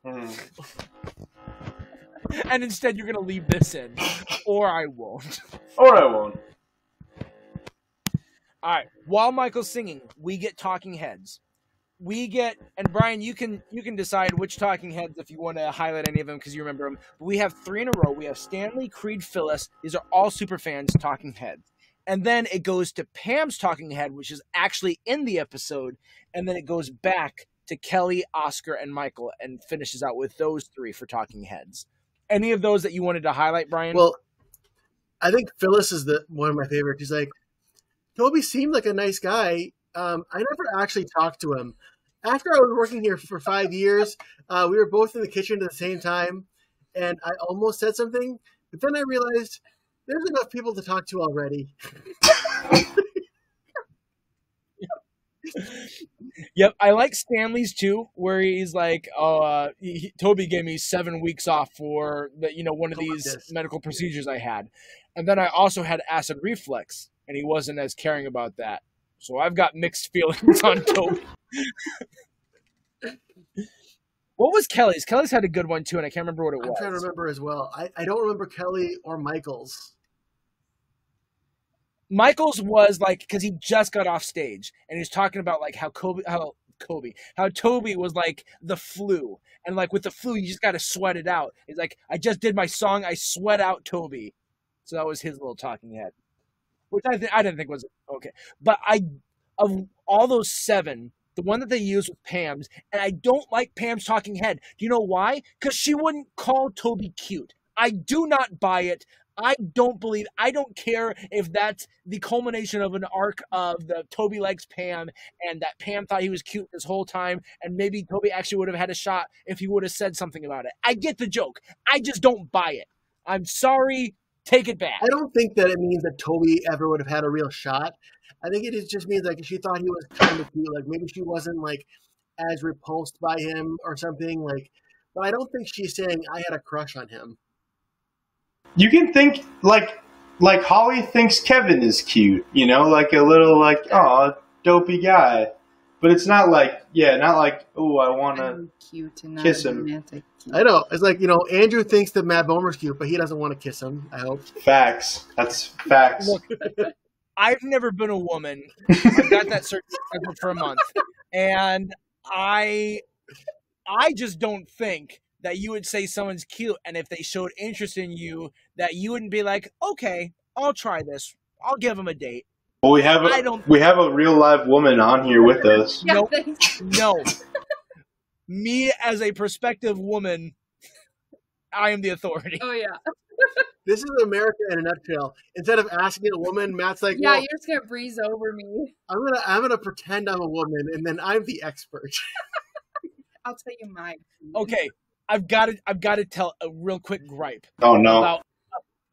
And instead, you're going to leave this in. Or I won't. All right. While Michael's singing, we get talking heads. And Brian, you can decide which talking heads if you want to highlight any of them because you remember them. But we have 3 in a row. We have Stanley, Creed, Phyllis. These are all Superfans talking heads. And then it goes to Pam's talking head, which is actually in the episode. And then it goes back to Kelly, Oscar, and Michael, and finishes out with those 3 for talking heads. Any of those that you wanted to highlight, Brian? Well, I think Phyllis is one of my favorites. He's like, Toby seemed like a nice guy. I never actually talked to him. After I was working here for 5 years, we were both in the kitchen at the same time, and I almost said something, but then I realized there's enough people to talk to already. Yep, I like Stanley's too, where he's like, Toby gave me 7 weeks off for one of these medical procedures I had. And then I also had acid reflux, and he wasn't as caring about that. So I've got mixed feelings on Toby. What was Kelly's? Kelly's had a good one too, and I can't remember what it was. I'm trying to remember as well. I don't remember Kelly or Michael's. Michael's was like, because he just got off stage, and he's talking about like how Toby was like the flu, and like with the flu you just got to sweat it out. He's like, I just did my song, I sweat out Toby. So that was his little talking head, which I didn't think was okay. But of all those 7, the one that they used was Pam's, and I don't like Pam's talking head. Do you know why? Because she wouldn't call Toby cute. I do not buy it. I don't care if that's the culmination of an arc of the Toby likes Pam and that Pam thought he was cute this whole time, and maybe Toby actually would have had a shot if he would have said something about it. I get the joke. I just don't buy it. I'm sorry. Take it back. I don't think that it means that Toby ever would have had a real shot. I think it just means like she thought he was kind of cute. Like maybe she wasn't like as repulsed by him or something. Like, but I don't think she's saying I had a crush on him. You can think like like Holly thinks Kevin is cute, like a little like, oh, dopey guy. But it's not like, oh, I want to kiss him. Romantic. I know. It's like, Andrew thinks that Matt Bomer's cute, but he doesn't want to kiss him, I hope. Facts. That's facts. Look, I've never been a woman. I've got that certificate for a month. And I just don't think that you would say someone's cute, and if they showed interest in you, that you wouldn't be like, okay, I'll try this. I'll give them a date. Well, we have a real live woman on here with us. Yeah, No. Me as a prospective woman, I am the authority. Oh, yeah. This is America in a nutshell. Instead of asking a woman, Matt's like, Yeah, well, you're just going to breeze over me. I'm gonna pretend I'm a woman, and then I'm the expert. I'll tell you mine. Okay, I've got to tell a real quick gripe. Oh, no. About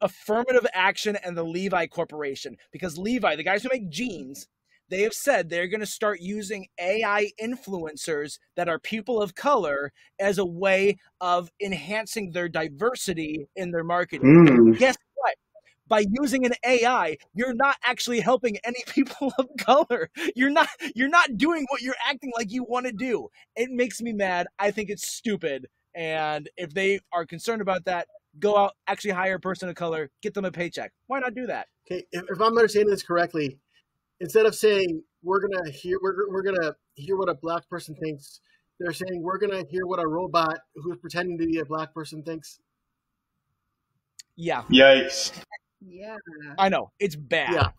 affirmative action and the Levi Corporation. Because Levi, the guys who make jeans, they have said they're going to start using AI influencers that are people of color as a way of enhancing their diversity in their marketing. Guess what? By using an AI, you're not actually helping any people of color. You're not doing what you're acting like you want to do. It makes me mad. I think it's stupid. And if they are concerned about that, go out, actually hire a person of color, get them a paycheck. Why not do that? Okay, if I'm understanding this correctly, instead of saying we're gonna hear what a black person thinks, they're saying we're gonna hear what a robot who's pretending to be a black person thinks. Yeah. Yikes. Yeah. I know. It's bad. Yeah.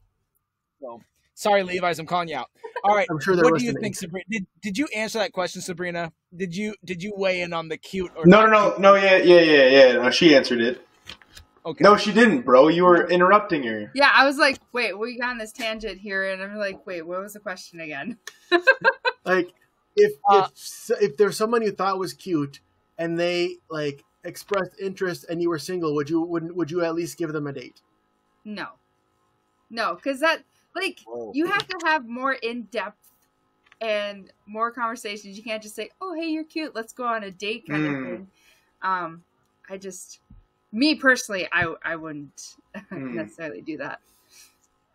So, sorry, Levi's, I'm calling you out. All right. I'm sure they're what do you listening. think, Sabrina? Did you answer that question, Sabrina? Did you weigh in on the cute or No. Yeah. No, she answered it. Okay. No, she didn't, bro. You were interrupting her. Yeah, I was like, wait, we got on this tangent here, and I'm like, wait, what was the question again? Like, if there's someone you thought was cute and they like expressed interest and you were single, would you at least give them a date? No, because that you have to have more in depth and more conversations. You can't just say, "Oh, hey, you're cute. Let's go on a date," kind of thing. Me personally, I wouldn't necessarily do that.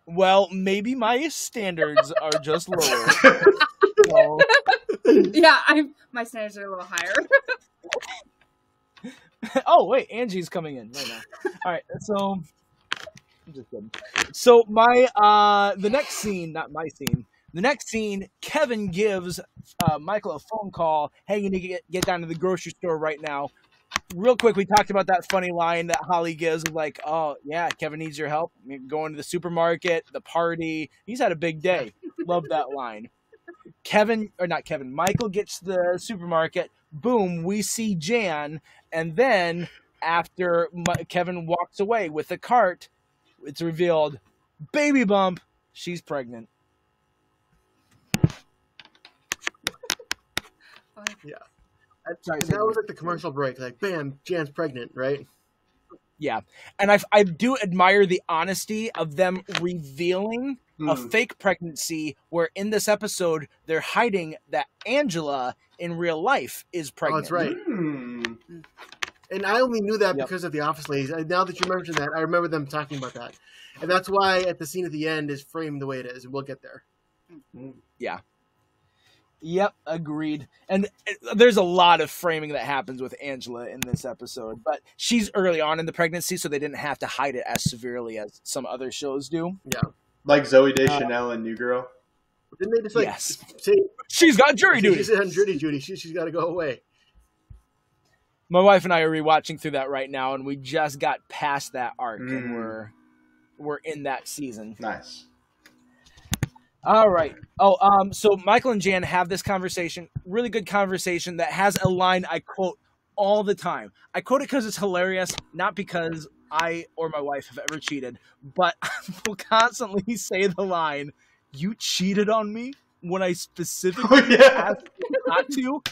Well, maybe my standards are just lower. So. Yeah, my standards are a little higher. Oh, wait, Angie's coming in right now. All right, so I'm just kidding. So the next scene, not my scene. The next scene, Kevin gives Michael a phone call. Hey, you need to get down to the grocery store right now. Real quick, we talked about that funny line that Holly gives, like, oh, yeah, Kevin needs your help. Going to the supermarket, the party. He's had a big day. Love that line. Michael gets to the supermarket. Boom, we see Jan. And then after Kevin walks away with the cart, it's revealed, baby bump, she's pregnant. Yeah. That was like the commercial break. Like, bam, Jan's pregnant, right? Yeah. And I do admire the honesty of them revealing a fake pregnancy, where in this episode, they're hiding that Angela in real life is pregnant. Oh, that's right. And I only knew that because of the Office ladies. Now that you mentioned that, I remember them talking about that. And that's why at the scene at the end is framed the way it is. And we'll get there. Yeah. Yep, agreed. And there's a lot of framing that happens with Angela in this episode, but she's early on in the pregnancy, so they didn't have to hide it as severely as some other shows do. Yeah. Like Zooey Deschanel and New Girl. Didn't they just say she's got jury duty? She's on jury duty. She's got to go away. My wife and I are rewatching through that right now, and we just got past that arc, and we're in that season. Nice. All right. So Michael and Jan have this conversation, really good conversation that has a line I quote all the time. I quote it because it's hilarious, not because I or my wife have ever cheated, but I will constantly say the line, "You cheated on me," when I specifically asked you not to.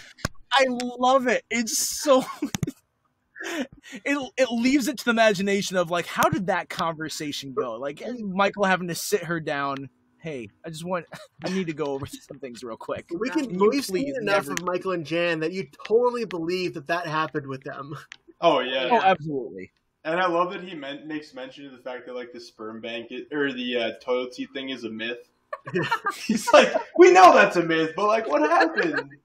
I love it. It's so... It leaves it to the imagination of, like, how did that conversation go? Like, Michael having to sit her down. Hey, I need to go over some things real quick. We've seen enough of Michael and Jan that you totally believe that happened with them. Oh, yeah. Oh, absolutely. And I love that he makes mention of the fact that like the sperm bank or the toilet seat thing is a myth. He's like, we know that's a myth, but like, what happened?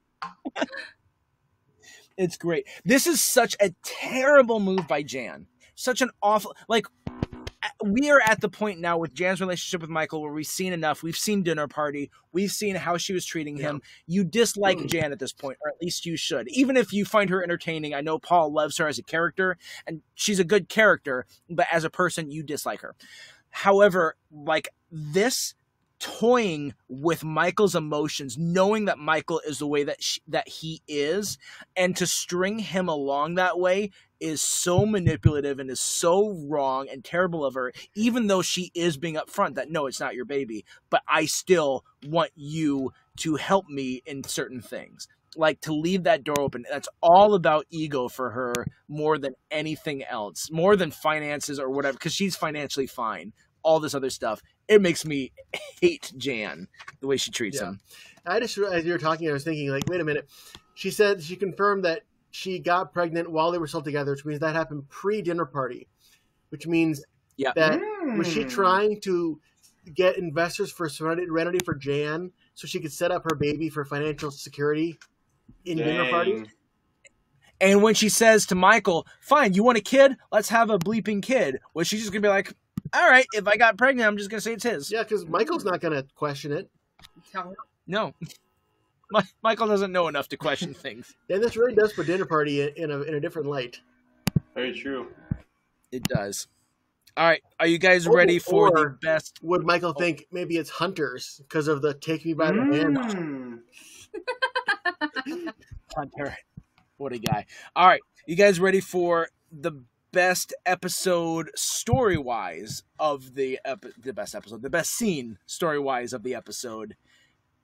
It's great. This is such a terrible move by Jan. Such an awful, like, we are at the point now with Jan's relationship with Michael where we've seen enough. We've seen Dinner Party. We've seen how she was treating him. You dislike Jan at this point, or at least you should. Even if you find her entertaining, I know Paul loves her as a character, and she's a good character, but as a person, you dislike her. However, like, this toying with Michael's emotions, knowing that Michael is the way that he is, and to string him along that way is so manipulative and is so wrong and terrible of her, even though she is being upfront that, no, it's not your baby, but I still want you to help me in certain things. Like, to leave that door open, that's all about ego for her more than anything else, more than finances or whatever, because she's financially fine. All this other stuff, it makes me hate Jan, the way she treats him. I just, as you were talking, I was thinking, like, wait a minute. She said she confirmed that she got pregnant while they were still together, which means that happened pre-dinner party, which means that was she trying to get investors for Serenity for Jan so she could set up her baby for financial security in dinner party? And when she says to Michael, fine, you want a kid? Let's have a bleeping kid. Was she just going to be like, all right, if I got pregnant, I'm just going to say it's his. Yeah, because Michael's not going to question it. No. Michael doesn't know enough to question things. And this really does put Dinner Party in a different light. Very true. It does. All right, are you guys ready for the best? Would Michael think maybe it's Hunters because of the Take Me by the Hand? Hunter. What a guy. All right, you guys ready for the best episode story-wise of the best scene story-wise of the episode?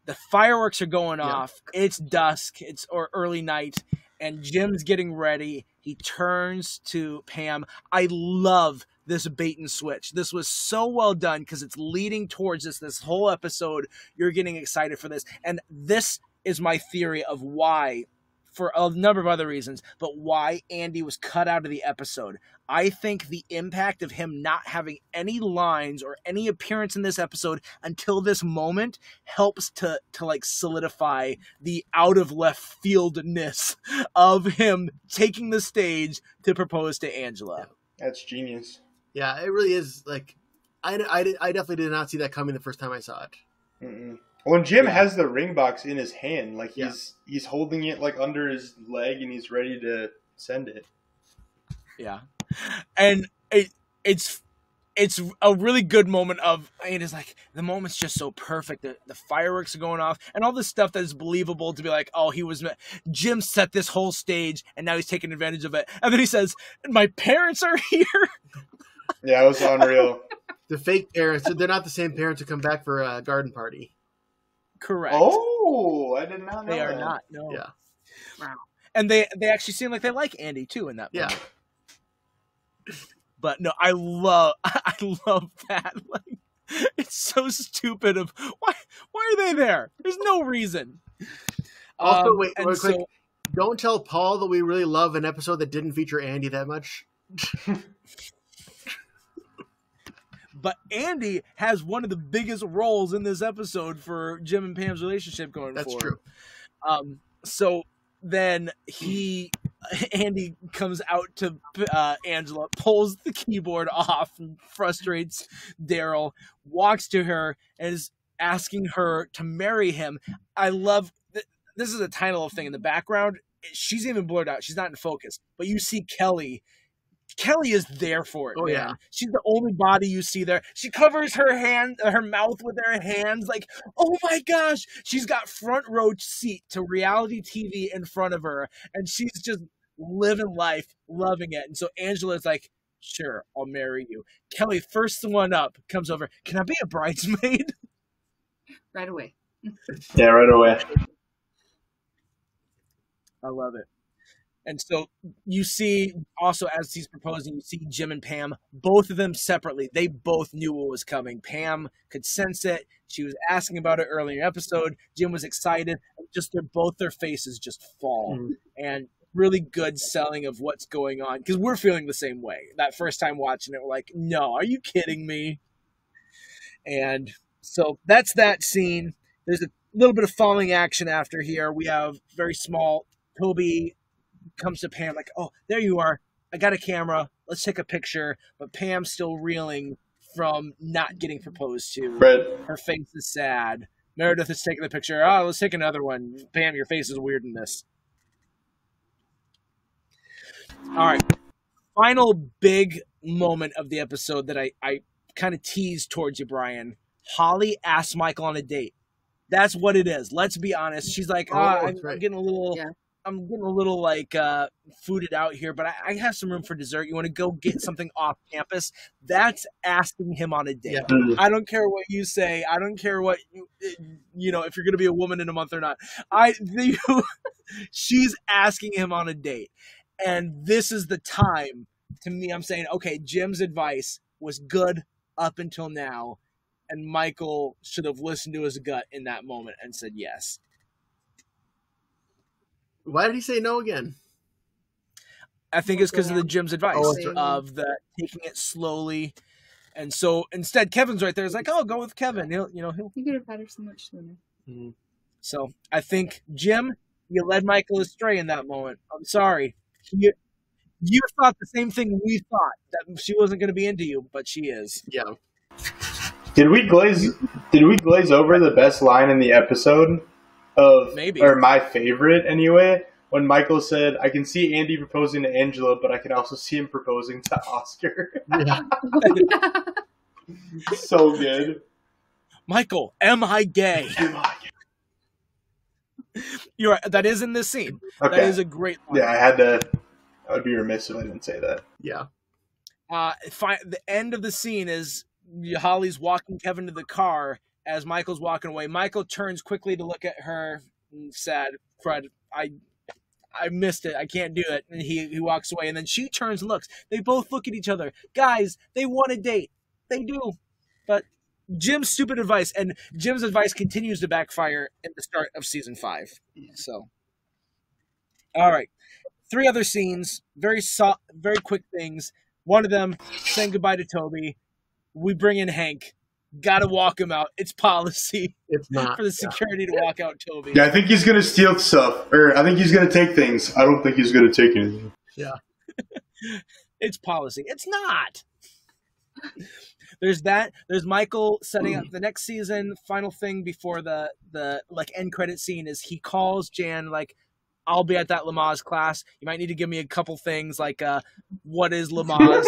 The fireworks are going off. It's dusk. It's early night, and Jim's getting ready. He turns to Pam. I love this bait and switch. This was so well done because it's leading towards this whole episode. You're getting excited for this, and this is my theory of why, for a number of other reasons, but why Andy was cut out of the episode. I think the impact of him not having any lines or any appearance in this episode until this moment helps to like solidify the out of left fieldness of him taking the stage to propose to Angela. That's genius. Yeah, it really is. Like, I definitely did not see that coming the first time I saw it. Mm-mm. When Jim has the ring box in his hand, like he's holding it like under his leg and he's ready to send it. Yeah. And it's a really good moment and it's like, the moment's just so perfect. The fireworks are going off and all this stuff that is believable to be like, oh, Jim set this whole stage and now he's taking advantage of it. And then he says, my parents are here. Yeah, it was unreal. The fake parents, they're not the same parents who come back for a garden party. Correct. Oh, I did not know they that. are not. No. Yeah. Wow. And they actually seem like they like Andy too in that moment. But no, I love that. Like, it's so stupid. Of why are they there? There's no reason. Also, wait, real quick. Don't tell Paul that we really love an episode that didn't feature Andy that much. But Andy has one of the biggest roles in this episode for Jim and Pam's relationship going forward. That's true. So then Andy comes out to Angela, pulls the keyboard off, and frustrates Daryl, walks to her, and is asking her to marry him. I love this is a tiny little thing in the background. She's even blurred out. She's not in focus. But you see Kelly. Kelly is there for it, man. Yeah. She's the only body you see there. She covers her mouth with her hands, like, oh my gosh. She's got front row seat to reality TV in front of her, and she's just living life, loving it. And so Angela's like, sure, I'll marry you. Kelly, first one up, comes over. Can I be a bridesmaid? Right away. Yeah, right away. I love it. And so you see also as he's proposing, you see Jim and Pam, both of them separately. They both knew what was coming. Pam could sense it. She was asking about it earlier in the episode. Jim was excited. Just both their faces just fall. Mm-hmm. And really good selling of what's going on, because we're feeling the same way. That first time watching it, we're like, no, are you kidding me? And so that's that scene. There's a little bit of falling action after here. We have very small. Toby comes to Pam like, oh, there you are. I got a camera. Let's take a picture. But Pam's still reeling from not getting proposed to. Right. Her face is sad. Meredith is taking the picture. Oh, let's take another one. Pam, your face is weird in this. All right. Final big moment of the episode that I kind of teased towards you, Brian. Holly asks Michael on a date. That's what it is. Let's be honest. She's like, I'm getting a little... Yeah. I'm getting a little like fooded out here, but I have some room for dessert. You want to go get something off campus? That's asking him on a date. Yeah. I don't care what you say. I don't care what if you're going to be a woman in a month or not. She's asking him on a date, and this is the time. To me, I'm saying, okay, Jim's advice was good up until now, and Michael should have listened to his gut in that moment and said yes. Why did he say no again? I think it's because of the Jim's advice of the taking it slowly, and so instead Kevin's right there. It's like, oh, go with Kevin. He'll. You could have had her so much sooner. Mm-hmm. So I think Jim, you led Michael astray in that moment. I'm sorry. You thought the same thing we thought, that she wasn't going to be into you, but she is. Yeah. Did we glaze over the best line in the episode? Or my favorite anyway, when Michael said, I can see Andy proposing to Angela, but I can also see him proposing to Oscar. Yeah. So good. Michael, am I gay? You're right. That is in this scene. Okay. That is a great line. Yeah, I would be remiss if I didn't say that. Yeah. The end of the scene is Holly's walking Kevin to the car. As Michael's walking away, Michael turns quickly to look at her and said, Fred, I missed it. I can't do it. And he walks away. And then she turns and looks. They both look at each other. Guys, they want a date. They do. But Jim's stupid advice, and Jim's advice continues to backfire at the start of season 5. So, all right. 3 other scenes, very quick things. One of them, saying goodbye to Toby. We bring in Hank. Gotta walk him out. It's policy. It's not for the security to walk out Toby. Yeah, I think he's gonna steal stuff, or I think he's gonna take things. I don't think he's gonna take anything. Yeah, it's policy. It's not. There's that. There's Michael setting up the next season. Final thing before the end credit scene is he calls Jan like, I'll be at that Lamaze class. You might need to give me a couple things like what is Lamaze.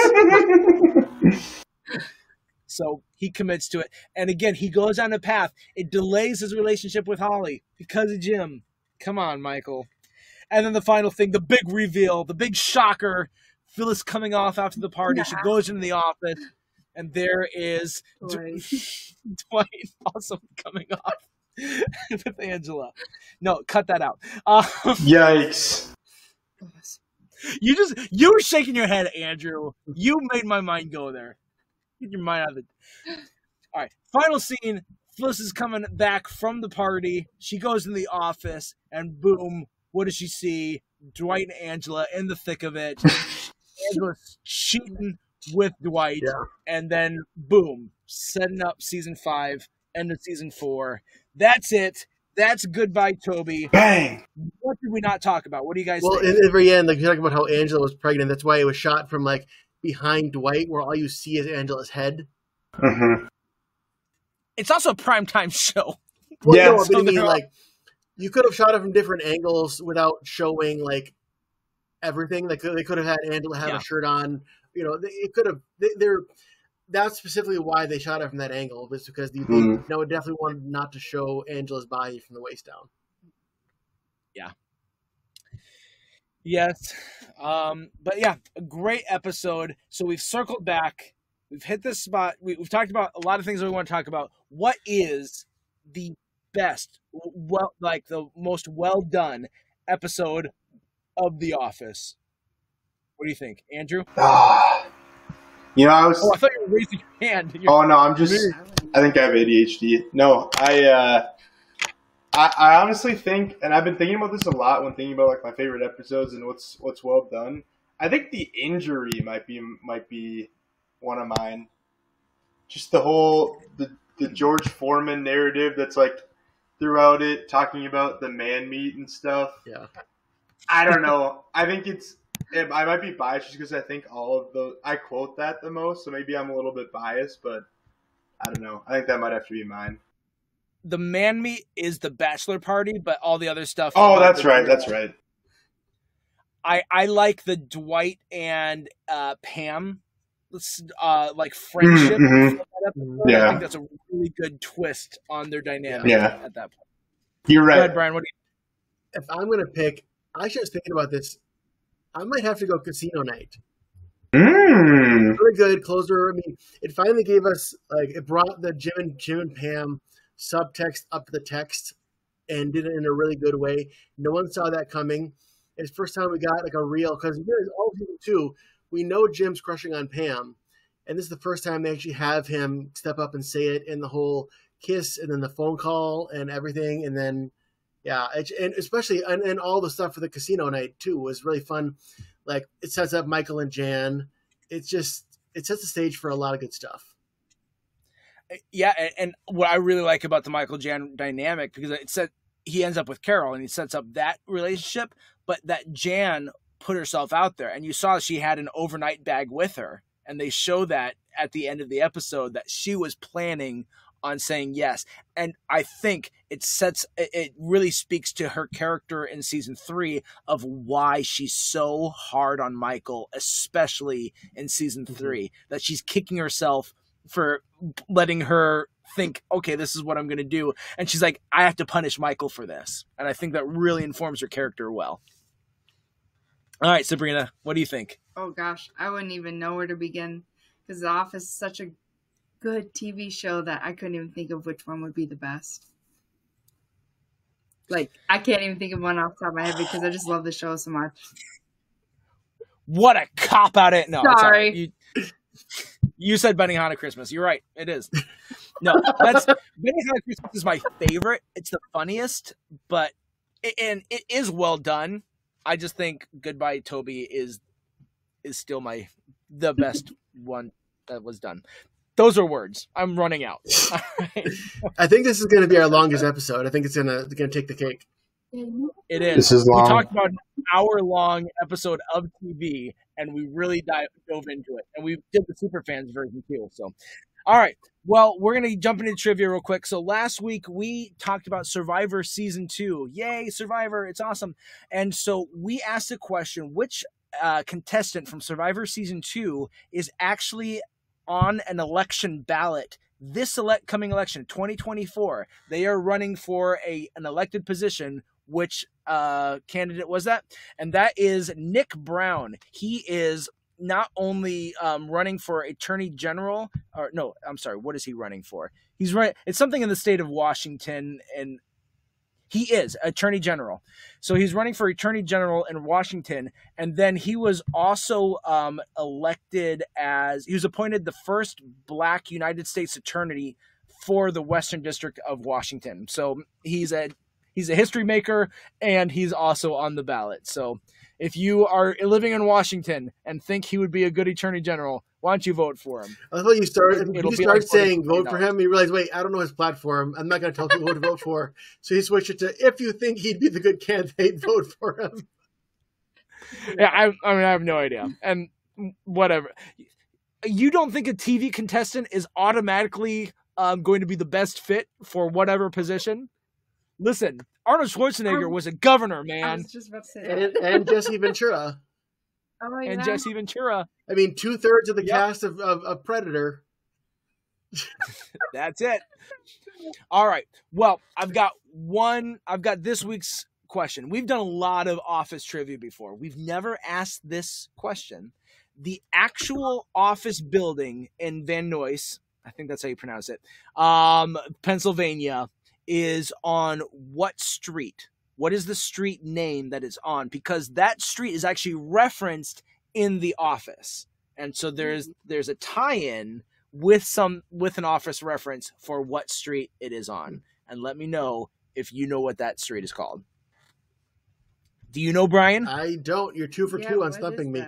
So he commits to it. And again, he goes on a path. It delays his relationship with Holly because of Jim. Come on, Michael. And then the final thing, the big reveal, the big shocker. Phyllis coming off after the party. Yeah. She goes into the office, and there is Dwight also coming off with Angela. No, cut that out. Yikes. You were shaking your head, Andrew. You made my mind go there. Get your mind out of it. All right. Final scene. Phyllis is coming back from the party. She goes in the office, and boom, what does she see? Dwight and Angela in the thick of it. Angela's cheating with Dwight, and then boom, setting up season 5, end of season 4. That's it. That's goodbye, Toby. Bang. What did we not talk about? What do you guys think? Well, in the very end, like, you're talking about how Angela was pregnant. That's why it was shot from like behind Dwight, where all you see is Angela's head. Mm-hmm. It's also a primetime show. Well, yeah, no, but I mean, like, you could have shot it from different angles without showing like everything. Like, they could have had Angela have a shirt on. You know, it could have. That's specifically why they shot it from that angle, was because they definitely wanted not to show Angela's body from the waist down. Yeah. Yes. But yeah, a great episode. So we've circled back. We've hit this spot. We've talked about a lot of things that we want to talk about. What is the best, the most well done episode of The Office? What do you think, Andrew? You know, I thought you were raising your hand. No, I think I have ADHD. No, I honestly think, and I've been thinking about this a lot when thinking about like my favorite episodes and what's well done. I think the injury might be one of mine. Just the whole the George Foreman narrative that's like throughout it, talking about the man meat and stuff. Yeah. I don't know. I think I might be biased just because I think all of those, I quote that the most, so maybe I'm a little bit biased, but I don't know. I think that might have to be mine. The man meat is the bachelor party, but all the other stuff. Oh, that's right. That's right. I like the Dwight and Pam like friendship. Yeah. I think that's a really good twist on their dynamic at that point. You're right. Go ahead, Brian. What do you... If I'm going to pick, I was thinking about this. I might have to go Casino Night. Really good closer. I mean, it finally gave us, like, it brought the Jim and Pam subtext up to the text and did it in a really good way. No one saw that coming. It's the first time we got like a real, because all season 2, we know Jim's crushing on Pam, and this is the first time they actually have him step up and say it in the whole kiss and then the phone call and everything, and then and especially and all the stuff for the Casino Night too was really fun. Like, it sets up Michael and Jan. It sets the stage for a lot of good stuff. Yeah, and what I really like about the Michael Jan dynamic, because it said he ends up with Carol and he sets up that relationship, but that Jan put herself out there, and you saw she had an overnight bag with her, and they show that at the end of the episode that she was planning on saying yes. And I think it really speaks to her character in season 3 of why she's so hard on Michael, especially in season 3, that she's kicking herself for letting her think, okay, this is what I'm going to do. And she's like, I have to punish Michael for this. And I think that really informs her character well. All right, Sabrina, what do you think? Oh, gosh, I wouldn't even know where to begin, because The Office is such a good TV show that I couldn't even think of which one would be the best. Like, I can't even think of one off the top of my head because I just love the show so much. What a cop-out. No, sorry. You said Benihana Christmas. You're right. It is. No, Benihana Christmas is my favorite. It's the funniest, and it is well done. I just think Goodbye Toby is still the best one that was done. Those are words. I'm running out. Right. I think this is going to be our longest episode. I think it's going to take the cake. It is. This is long. We talked about an hour-long episode of TV, and we really dove into it. And we did the Superfans version too. So, all right. Well, we're going to jump into trivia real quick. So last week we talked about Survivor Season 2. Yay, Survivor. It's awesome. And so we asked the question, which contestant from Survivor Season 2 is actually on an election ballot this coming election, 2024. They are running for an elected position. Which candidate was that? And that is Nick Brown. He is not only running for Attorney General, or no, I'm sorry, what is he running for? He's running, it's something in the state of Washington, and he is Attorney General. So he's running for Attorney General in Washington, and then he was also elected he was appointed the first Black United States Attorney for the Western District of Washington. So he's a history maker, and he's also on the ballot. So if you are living in Washington and think he would be a good Attorney General, why don't you vote for him? I thought you start saying vote for him, you realize, wait, I don't know his platform. I'm not going to tell people who to vote for. So you switch it to, if you think he'd be the good candidate, vote for him. Yeah, I have no idea. And whatever. You don't think a TV contestant is automatically going to be the best fit for whatever position? Listen, Arnold Schwarzenegger was a governor, man. I was just about to say that. And Jesse Ventura. Oh, yeah. And Jesse Ventura. I mean, 2/3 of the cast of Predator. That's it. All right. Well, I've got this week's question. We've done a lot of Office trivia before. We've never asked this question. The actual office building in Van Nuys, I think that's how you pronounce it, Pennsylvania, is on what street? What is the street name that it's on? Because that street is actually referenced in The Office. And so there's a tie-in with an Office reference for what street it is on. And let me know if you know what that street is called. Do you know, Brian? I don't. You're 2 for 2 on stumping me.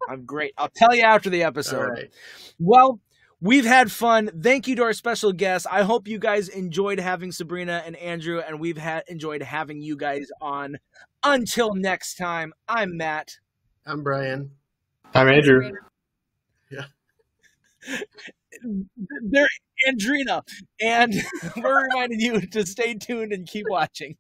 I'm great. I'll tell you after the episode. All right. Well, we've had fun. Thank you to our special guests. I hope you guys enjoyed having Sabrina and Andrew, and we've enjoyed having you guys on. Until next time, I'm Matt. I'm Brian. I'm Andrew. Yeah. They're Andrina. And we're reminding you to stay tuned and keep watching.